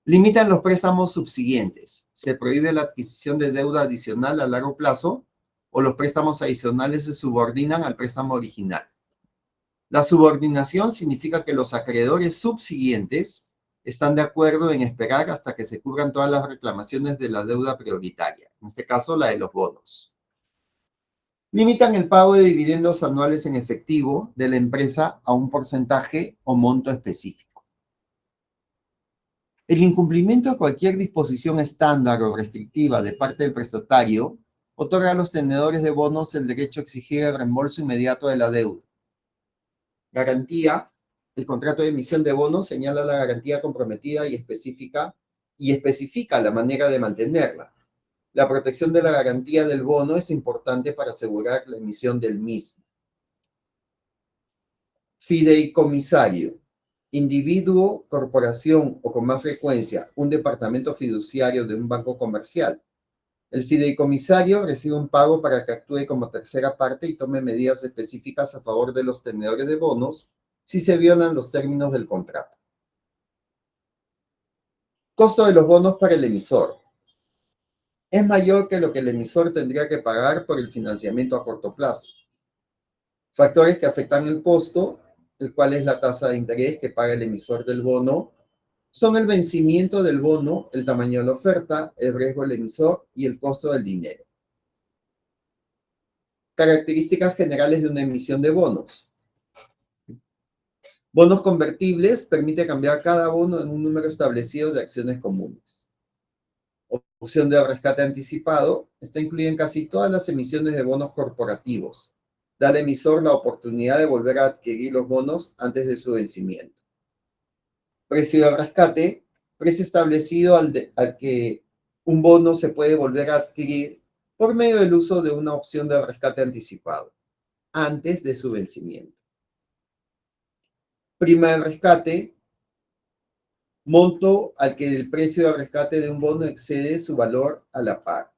Limitan los préstamos subsiguientes. Se prohíbe la adquisición de deuda adicional a largo plazo o los préstamos adicionales se subordinan al préstamo original. La subordinación significa que los acreedores subsiguientes están de acuerdo en esperar hasta que se cubran todas las reclamaciones de la deuda prioritaria, en este caso la de los bonos. Limitan el pago de dividendos anuales en efectivo de la empresa a un porcentaje o monto específico. El incumplimiento de cualquier disposición estándar o restrictiva de parte del prestatario otorga a los tenedores de bonos el derecho a exigir el reembolso inmediato de la deuda. Garantía. El contrato de emisión de bonos señala la garantía comprometida y especifica la manera de mantenerla. La protección de la garantía del bono es importante para asegurar la emisión del mismo. Fideicomisario. Individuo, corporación o con más frecuencia, un departamento fiduciario de un banco comercial. El fideicomisario recibe un pago para que actúe como tercera parte y tome medidas específicas a favor de los tenedores de bonos si se violan los términos del contrato. Costo de los bonos para el emisor. Es mayor que lo que el emisor tendría que pagar por el financiamiento a corto plazo. Factores que afectan el costo, el cual es la tasa de interés que paga el emisor del bono, son el vencimiento del bono, el tamaño de la oferta, el riesgo del emisor y el costo del dinero. Características generales de una emisión de bonos. Bonos convertibles permite cambiar cada bono en un número establecido de acciones comunes. Opción de rescate anticipado está incluida en casi todas las emisiones de bonos corporativos. Da al emisor la oportunidad de volver a adquirir los bonos antes de su vencimiento. Precio de rescate, precio establecido al que un bono se puede volver a adquirir por medio del uso de una opción de rescate anticipado, antes de su vencimiento. Prima de rescate, monto al que el precio de rescate de un bono excede su valor a la par.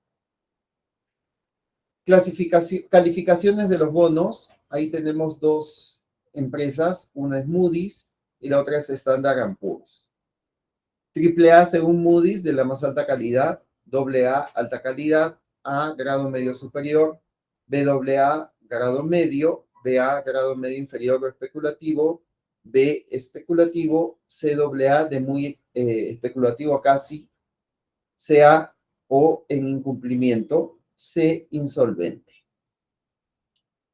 Calificaciones de los bonos, ahí tenemos dos empresas, una es Moody's y la otra es Standard & Poor's. AAA según Moody's de la más alta calidad, AA alta calidad, A grado medio superior, BAA grado medio, BA grado medio inferior o especulativo, B especulativo, CAA de muy especulativo casi, CA o en incumplimiento, C insolvente.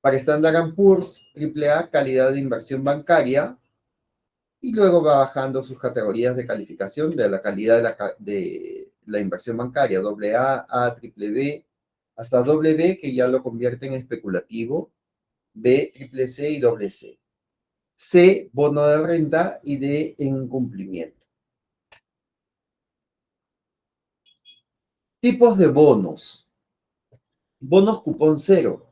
Para Standard & Poor's, AAA calidad de inversión bancaria, y luego va bajando sus categorías de calificación de la calidad de la inversión bancaria, AA, A, BBB, hasta BB, que ya lo convierte en especulativo, B, CCC y CC. C, bono de renta y D, en incumplimiento. Tipos de bonos. Bonos cupón cero.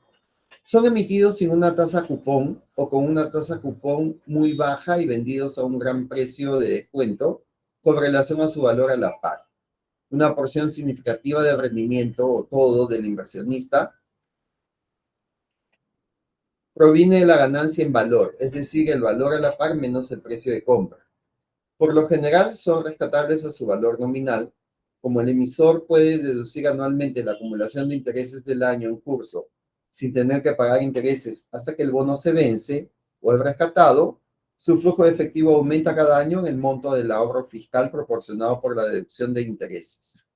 Son emitidos sin una tasa cupón o con una tasa cupón muy baja y vendidos a un gran precio de descuento con relación a su valor a la par. Una porción significativa de rendimiento o todo del inversionista proviene de la ganancia en valor, es decir, el valor a la par menos el precio de compra. Por lo general son rescatables a su valor nominal, como el emisor puede deducir anualmente la acumulación de intereses del año en curso sin tener que pagar intereses hasta que el bono se vence o es rescatado, su flujo de efectivo aumenta cada año en el monto del ahorro fiscal proporcionado por la deducción de intereses.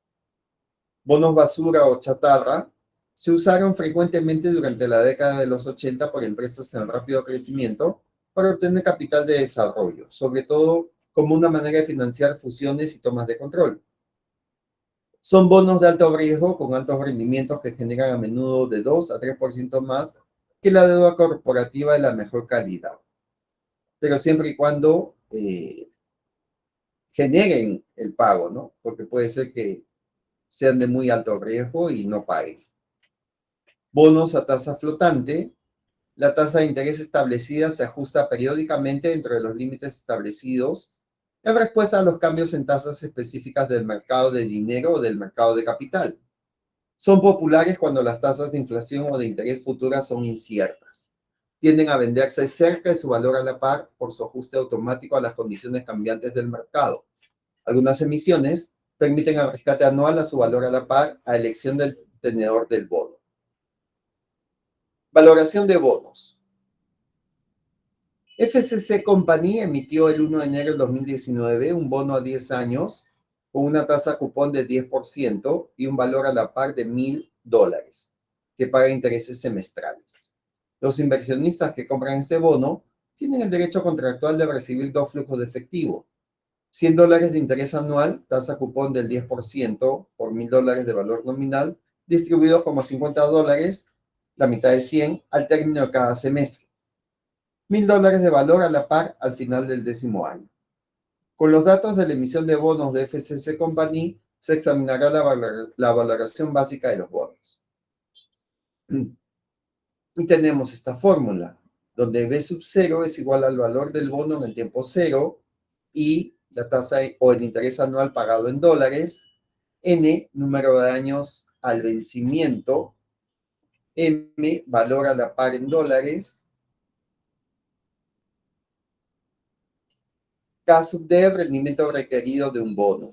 Bonos basura o chatarra se usaron frecuentemente durante la década de los 80 por empresas en rápido crecimiento para obtener capital de desarrollo, sobre todo como una manera de financiar fusiones y tomas de control. Son bonos de alto riesgo con altos rendimientos que generan a menudo de 2 a 3% más que la deuda corporativa de la mejor calidad, pero siempre y cuando generen el pago, ¿no? Porque puede ser que sean de muy alto riesgo y no paguen. Bonos a tasa flotante. La tasa de interés establecida se ajusta periódicamente dentro de los límites establecidos en respuesta a los cambios en tasas específicas del mercado de dinero o del mercado de capital. Son populares cuando las tasas de inflación o de interés futuras son inciertas. Tienden a venderse cerca de su valor a la par por su ajuste automático a las condiciones cambiantes del mercado. Algunas emisiones permiten el rescate anual a su valor a la par a elección del tenedor del bono. Valoración de bonos. FCC Company emitió el 1 de enero del 2019 un bono a 10 años con una tasa cupón de 10% y un valor a la par de $1,000, que paga intereses semestrales. Los inversionistas que compran este bono tienen el derecho contractual de recibir dos flujos de efectivo: $100 de interés anual, tasa cupón del 10% por $1,000 de valor nominal, distribuidos como $50, la mitad de 100, al término de cada semestre. $1,000 de valor a la par al final del 10º año. Con los datos de la emisión de bonos de FCC Company, se examinará la valoración básica de los bonos. Y tenemos esta fórmula, donde B sub 0 es igual al valor del bono en el tiempo cero y la tasa o el interés anual pagado en dólares, N, número de años al vencimiento, M, valor a la par en dólares, K sub D, rendimiento requerido de un bono.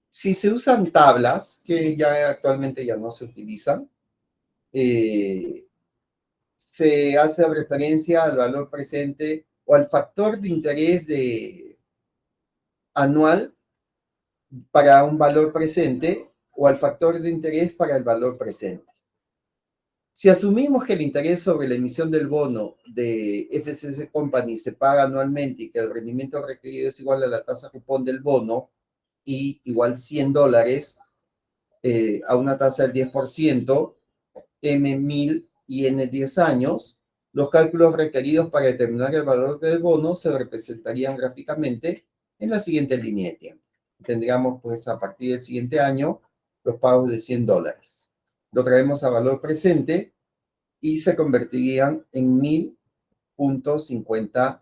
Si se usan tablas, que ya actualmente ya no se utilizan, se hace referencia al valor presente o al factor de interés anual para un valor presente o al factor de interés para el valor presente. Si asumimos que el interés sobre la emisión del bono de FCC Company se paga anualmente y que el rendimiento requerido es igual a la tasa cupón del bono y igual $100 a una tasa del 10%, M1000 y N 10 años, los cálculos requeridos para determinar el valor del bono se representarían gráficamente en la siguiente línea de tiempo. Tendríamos pues a partir del siguiente año los pagos de $100. Lo traemos a valor presente y se convertirían en $1,000.50.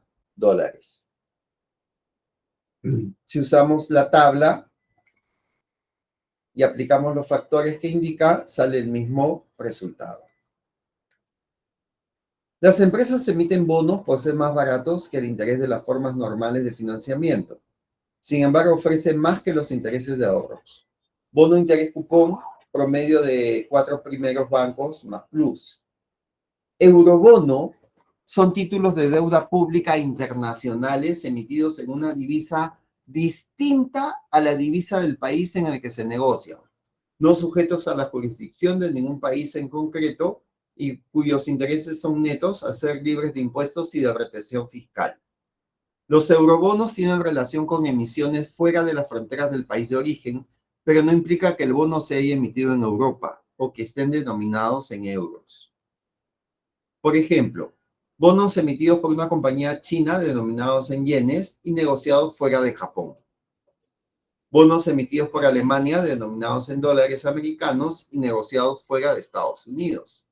Si usamos la tabla y aplicamos los factores que indica, sale el mismo resultado. Las empresas emiten bonos por ser más baratos que el interés de las formas normales de financiamiento. Sin embargo, ofrecen más que los intereses de ahorros. Bono interés cupón, promedio de 4 primeros bancos más plus. Eurobono son títulos de deuda pública internacionales emitidos en una divisa distinta a la divisa del país en el que se negocian, no sujetos a la jurisdicción de ningún país en concreto y cuyos intereses son netos a ser libres de impuestos y de retención fiscal. Los eurobonos tienen relación con emisiones fuera de las fronteras del país de origen, pero no implica que el bono se haya emitido en Europa o que estén denominados en euros. Por ejemplo, bonos emitidos por una compañía china denominados en yenes y negociados fuera de Japón. Bonos emitidos por Alemania denominados en dólares americanos y negociados fuera de Estados Unidos.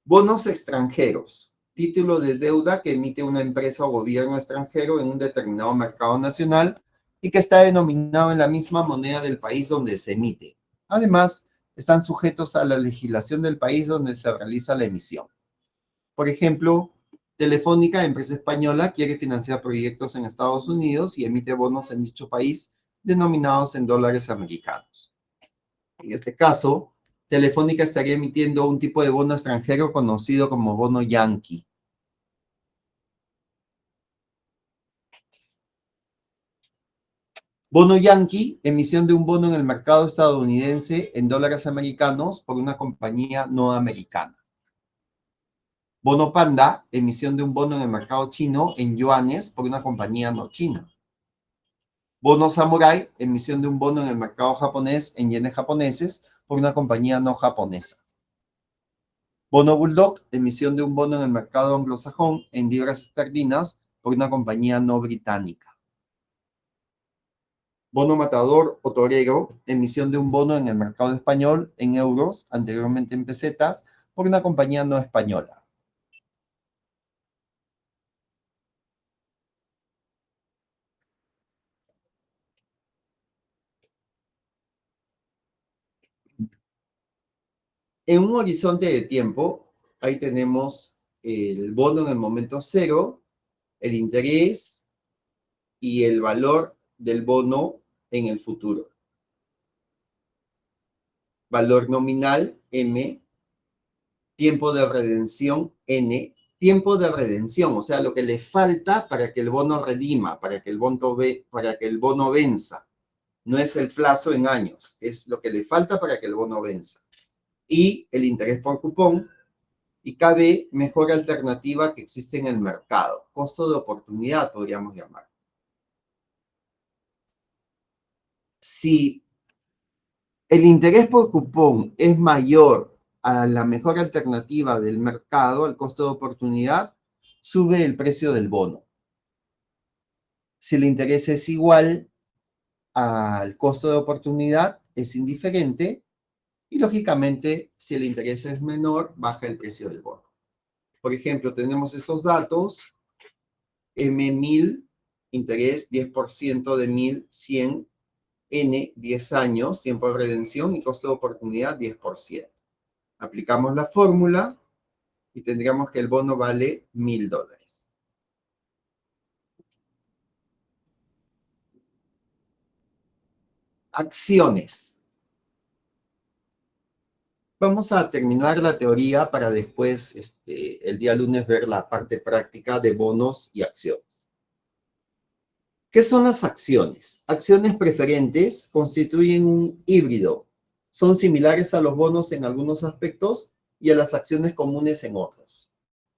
Bonos extranjeros, título de deuda que emite una empresa o gobierno extranjero en un determinado mercado nacional y que está denominado en la misma moneda del país donde se emite. Además, están sujetos a la legislación del país donde se realiza la emisión. Por ejemplo, Telefónica, empresa española, quiere financiar proyectos en Estados Unidos y emite bonos en dicho país denominados en dólares americanos. En este caso, Telefónica estaría emitiendo un tipo de bono extranjero conocido como bono Yankee. Bono Yankee, emisión de un bono en el mercado estadounidense en dólares americanos por una compañía no americana. Bono Panda, emisión de un bono en el mercado chino en yuanes por una compañía no china. Bono Samurai, emisión de un bono en el mercado japonés en yenes japoneses por una compañía no japonesa. Bono Bulldog, emisión de un bono en el mercado anglosajón en libras esterlinas por una compañía no británica. Bono Matador o Torero, emisión de un bono en el mercado español en euros, anteriormente en pesetas, por una compañía no española. En un horizonte de tiempo, ahí tenemos el bono en el momento cero, el interés y el valor del bono en el futuro. Valor nominal, M, tiempo de redención, N, tiempo de redención, o sea, lo que le falta para que el bono redima, para que el bono venza. No es el plazo en años, es lo que le falta para que el bono venza. Y el interés por cupón, y KB, mejor alternativa que existe en el mercado. Costo de oportunidad, podríamos llamar. Si el interés por cupón es mayor a la mejor alternativa del mercado, al costo de oportunidad, sube el precio del bono. Si el interés es igual al costo de oportunidad, es indiferente. Y lógicamente, si el interés es menor, baja el precio del bono. Por ejemplo, tenemos estos datos. M1000, interés 10% de 1100, N 10 años, tiempo de redención y costo de oportunidad 10%. Aplicamos la fórmula y tendríamos que el bono vale $1000. Acciones. Vamos a terminar la teoría para después, el día lunes, ver la parte práctica de bonos y acciones. ¿Qué son las acciones? Acciones preferentes constituyen un híbrido. Son similares a los bonos en algunos aspectos y a las acciones comunes en otros.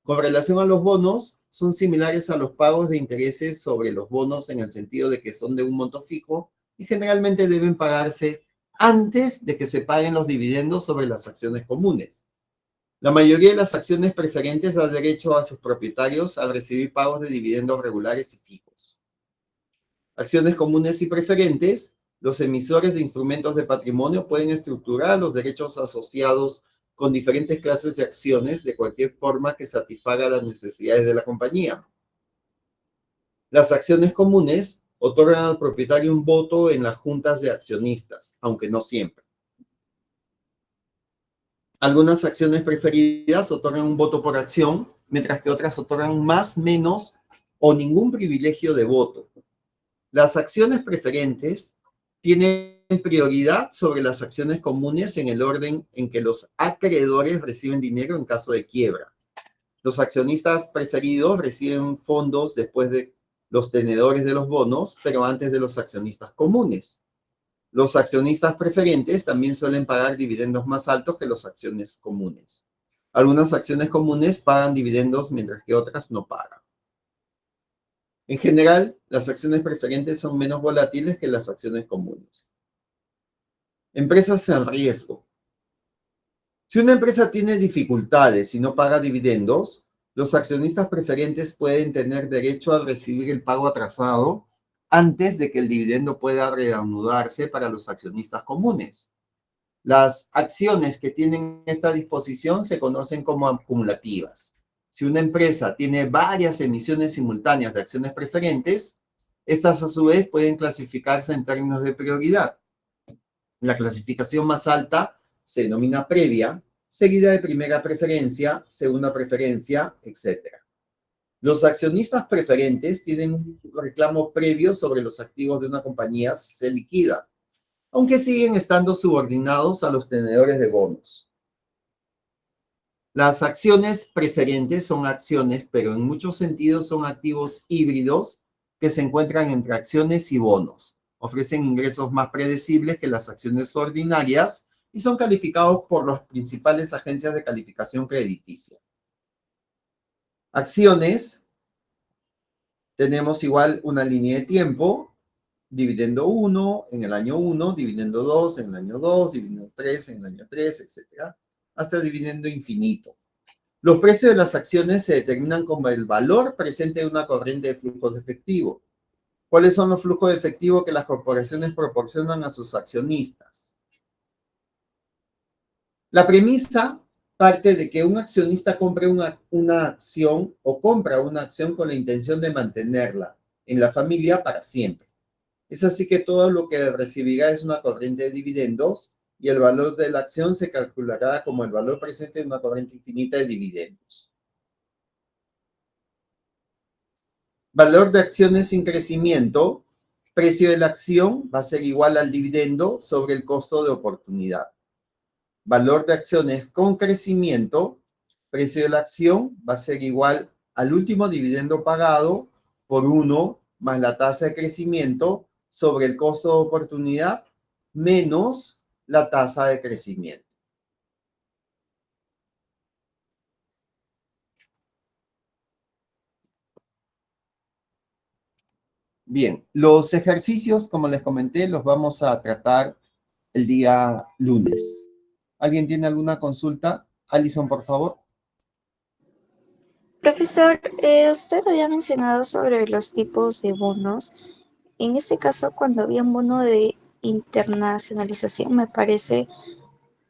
Con relación a los bonos, son similares a los pagos de intereses sobre los bonos en el sentido de que son de un monto fijo y generalmente deben pagarse antes de que se paguen los dividendos sobre las acciones comunes. La mayoría de las acciones preferentes da derecho a sus propietarios a recibir pagos de dividendos regulares y fijos. Acciones comunes y preferentes, los emisores de instrumentos de patrimonio pueden estructurar los derechos asociados con diferentes clases de acciones de cualquier forma que satisfaga las necesidades de la compañía. Las acciones comunes otorgan al propietario un voto en las juntas de accionistas, aunque no siempre. Algunas acciones preferidas otorgan un voto por acción, mientras que otras otorgan más, menos o ningún privilegio de voto. Las acciones preferentes tienen prioridad sobre las acciones comunes en el orden en que los acreedores reciben dinero en caso de quiebra. Los accionistas preferidos reciben fondos después de los tenedores de los bonos, pero antes de los accionistas comunes. Los accionistas preferentes también suelen pagar dividendos más altos que las acciones comunes. Algunas acciones comunes pagan dividendos mientras que otras no pagan. En general, las acciones preferentes son menos volátiles que las acciones comunes. Empresas en riesgo. Si una empresa tiene dificultades y no paga dividendos, los accionistas preferentes pueden tener derecho a recibir el pago atrasado antes de que el dividendo pueda reanudarse para los accionistas comunes. Las acciones que tienen esta disposición se conocen como acumulativas. Si una empresa tiene varias emisiones simultáneas de acciones preferentes, estas a su vez pueden clasificarse en términos de prioridad. La clasificación más alta se denomina previa, seguida de primera preferencia, segunda preferencia, etc. Los accionistas preferentes tienen un reclamo previo sobre los activos de una compañía si se liquida. aunque siguen estando subordinados a los tenedores de bonos. Las acciones preferentes son acciones, pero en muchos sentidos son activos híbridos que se encuentran entre acciones y bonos. Ofrecen ingresos más predecibles que las acciones ordinarias y son calificados por las principales agencias de calificación crediticia. Acciones, tenemos igual una línea de tiempo, dividendo 1 en el año 1, dividendo 2 en el año 2, dividendo 3 en el año 3, etc., hasta dividendo infinito. Los precios de las acciones se determinan como el valor presente de una corriente de flujo de efectivo. ¿Cuáles son los flujos de efectivo que las corporaciones proporcionan a sus accionistas? La premisa parte de que un accionista compre una acción o compra una acción con la intención de mantenerla en la familia para siempre. Es así que todo lo que recibirá es una corriente de dividendos y el valor de la acción se calculará como el valor presente de una corriente infinita de dividendos. Valor de acciones sin crecimiento, precio de la acción va a ser igual al dividendo sobre el costo de oportunidad. Valor de acciones con crecimiento, precio de la acción va a ser igual al último dividendo pagado por 1 más la tasa de crecimiento sobre el costo de oportunidad menos la tasa de crecimiento. Bien, los ejercicios, como les comenté, los vamos a tratar el día lunes. ¿Alguien tiene alguna consulta? Alison, por favor. Profesor, usted había mencionado sobre los tipos de bonos. En este caso, cuando había un bono de internacionalización, me parece,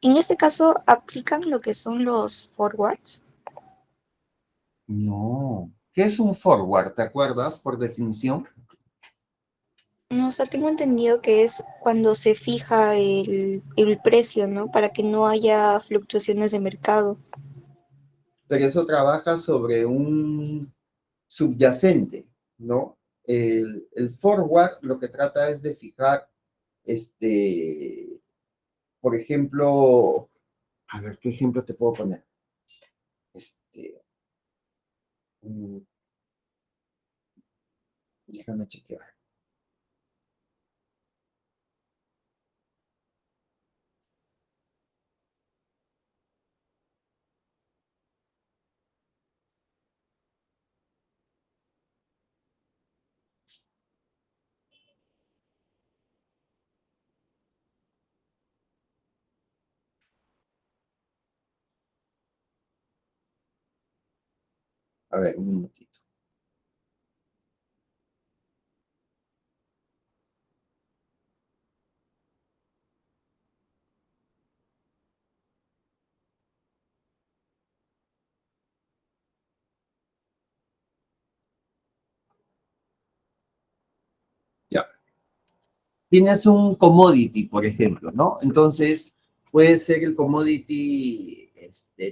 en este caso, ¿aplican lo que son los forwards? No. ¿Qué es un forward? ¿Te acuerdas por definición? No, o sea, tengo entendido que es cuando se fija el precio, ¿no? Para que no haya fluctuaciones de mercado. Pero eso trabaja sobre un subyacente, ¿no? El forward lo que trata es de fijar, por ejemplo, a ver, ¿qué ejemplo te puedo poner? Mm, Déjame chequear. A ver, un minutito. Ya. Tienes un commodity, por ejemplo, ¿no? Entonces, puede ser el commodity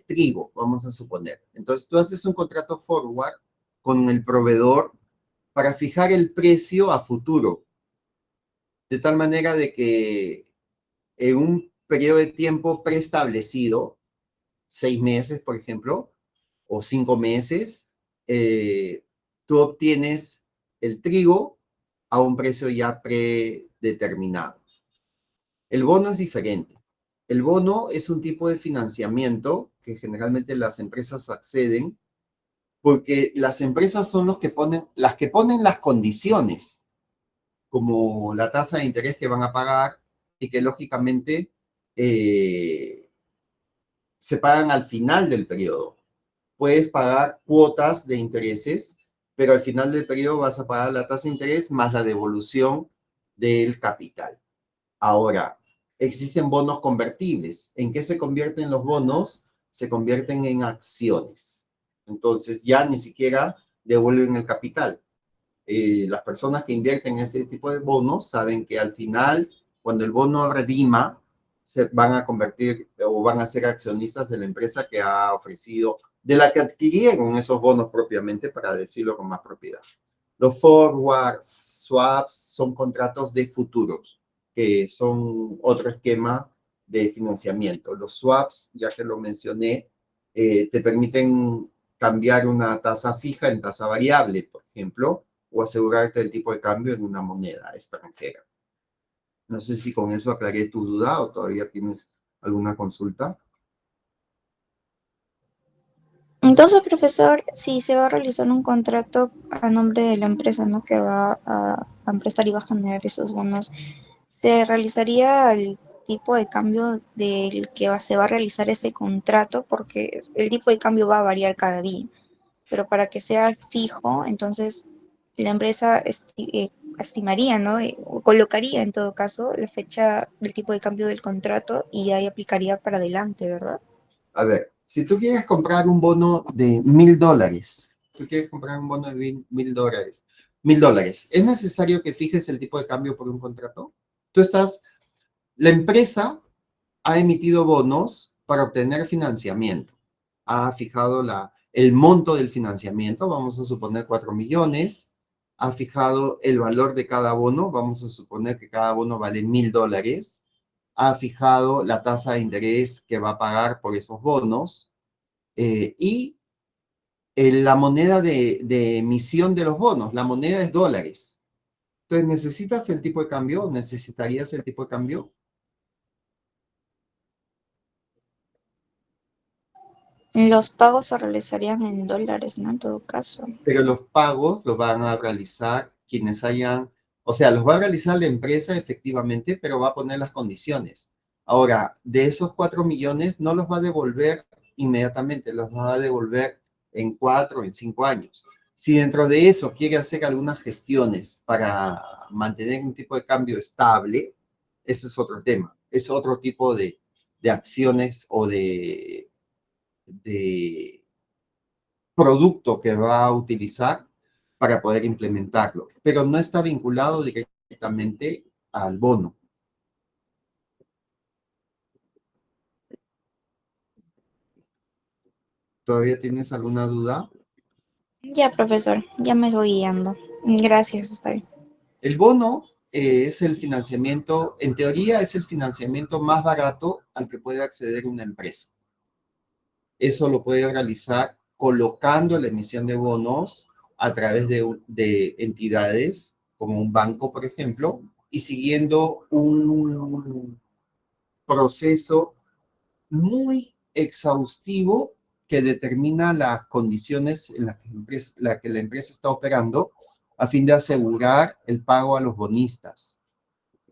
trigo, vamos a suponer. Entonces, tú haces un contrato forward con el proveedor para fijar el precio a futuro, de tal manera de que en un periodo de tiempo preestablecido, 6 meses, por ejemplo, o 5 meses, tú obtienes el trigo a un precio ya predeterminado. El bono es diferente. El bono es un tipo de financiamiento que generalmente las empresas acceden porque las empresas son las que ponen las condiciones, como la tasa de interés que van a pagar y que lógicamente se pagan al final del periodo. Puedes pagar cuotas de intereses, pero al final del periodo vas a pagar la tasa de interés más la devolución del capital. Ahora, existen bonos convertibles. ¿En qué se convierten los bonos? Se convierten en acciones. Entonces ya ni siquiera devuelven el capital. Las personas que invierten en ese tipo de bonos saben que al final, cuando el bono redima, se van a convertir o van a ser accionistas de la empresa que ha ofrecido, de la que adquirieron esos bonos propiamente, para decirlo con más propiedad. Los forward swaps son contratos de futuros que son otro esquema de financiamiento. Los swaps, ya que lo mencioné, te permiten cambiar una tasa fija en tasa variable, por ejemplo, o asegurarte el tipo de cambio en una moneda extranjera. No sé si con eso aclaré tu duda o todavía tienes alguna consulta. Entonces, profesor, si se va a realizar un contrato a nombre de la empresa, ¿no? Que va a prestar y va a generar esos bonos, ¿se realizaría el tipo de cambio del que se va a realizar ese contrato? Porque el tipo de cambio va a variar cada día, pero para que sea fijo, entonces la empresa estimaría, ¿no? O colocaría en todo caso la fecha del tipo de cambio del contrato y ahí aplicaría para adelante, ¿verdad? A ver, si tú quieres comprar un bono de $1,000, tú quieres comprar un bono de $1,000, $1,000, ¿es necesario que fijes el tipo de cambio por un contrato? La empresa ha emitido bonos para obtener financiamiento. Ha fijado el monto del financiamiento, vamos a suponer 4 millones. Ha fijado el valor de cada bono, vamos a suponer que cada bono vale $1,000. Ha fijado la tasa de interés que va a pagar por esos bonos y la moneda de emisión de los bonos. La moneda es dólares. Entonces, ¿necesitas el tipo de cambio? ¿Necesitarías el tipo de cambio? Los pagos se realizarían en dólares, ¿no? En todo caso. Pero los pagos los van a realizar quienes hayan, o sea, los va a realizar la empresa efectivamente, pero va a poner las condiciones. Ahora, de esos 4 millones no los va a devolver inmediatamente, los va a devolver en 4, en 5 años. Si dentro de eso quiere hacer algunas gestiones para mantener un tipo de cambio estable, ese es otro tema, es otro tipo de acciones o de producto que va a utilizar para poder implementarlo, pero no está vinculado directamente al bono. ¿Todavía tienes alguna duda? Ya, profesor, ya me voy guiando. Gracias, está bien. El bono es el financiamiento, en teoría es el financiamiento más barato al que puede acceder una empresa. Eso lo puede realizar colocando la emisión de bonos a través de entidades como un banco, por ejemplo, y siguiendo un proceso muy exhaustivo que determina las condiciones en las que la empresa está operando a fin de asegurar el pago a los bonistas.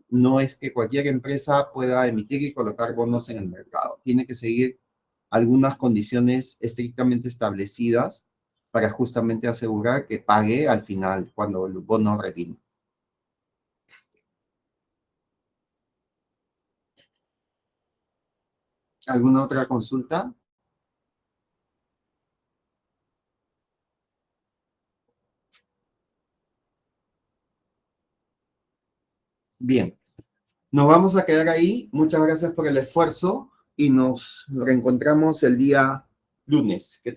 No es que cualquier empresa pueda emitir y colocar bonos en el mercado. Tiene que seguir algunas condiciones estrictamente establecidas para justamente asegurar que pague al final cuando el bono redime. ¿Alguna otra consulta? Bien. Nos vamos a quedar ahí. Muchas gracias por el esfuerzo y nos reencontramos el día lunes. Que tengan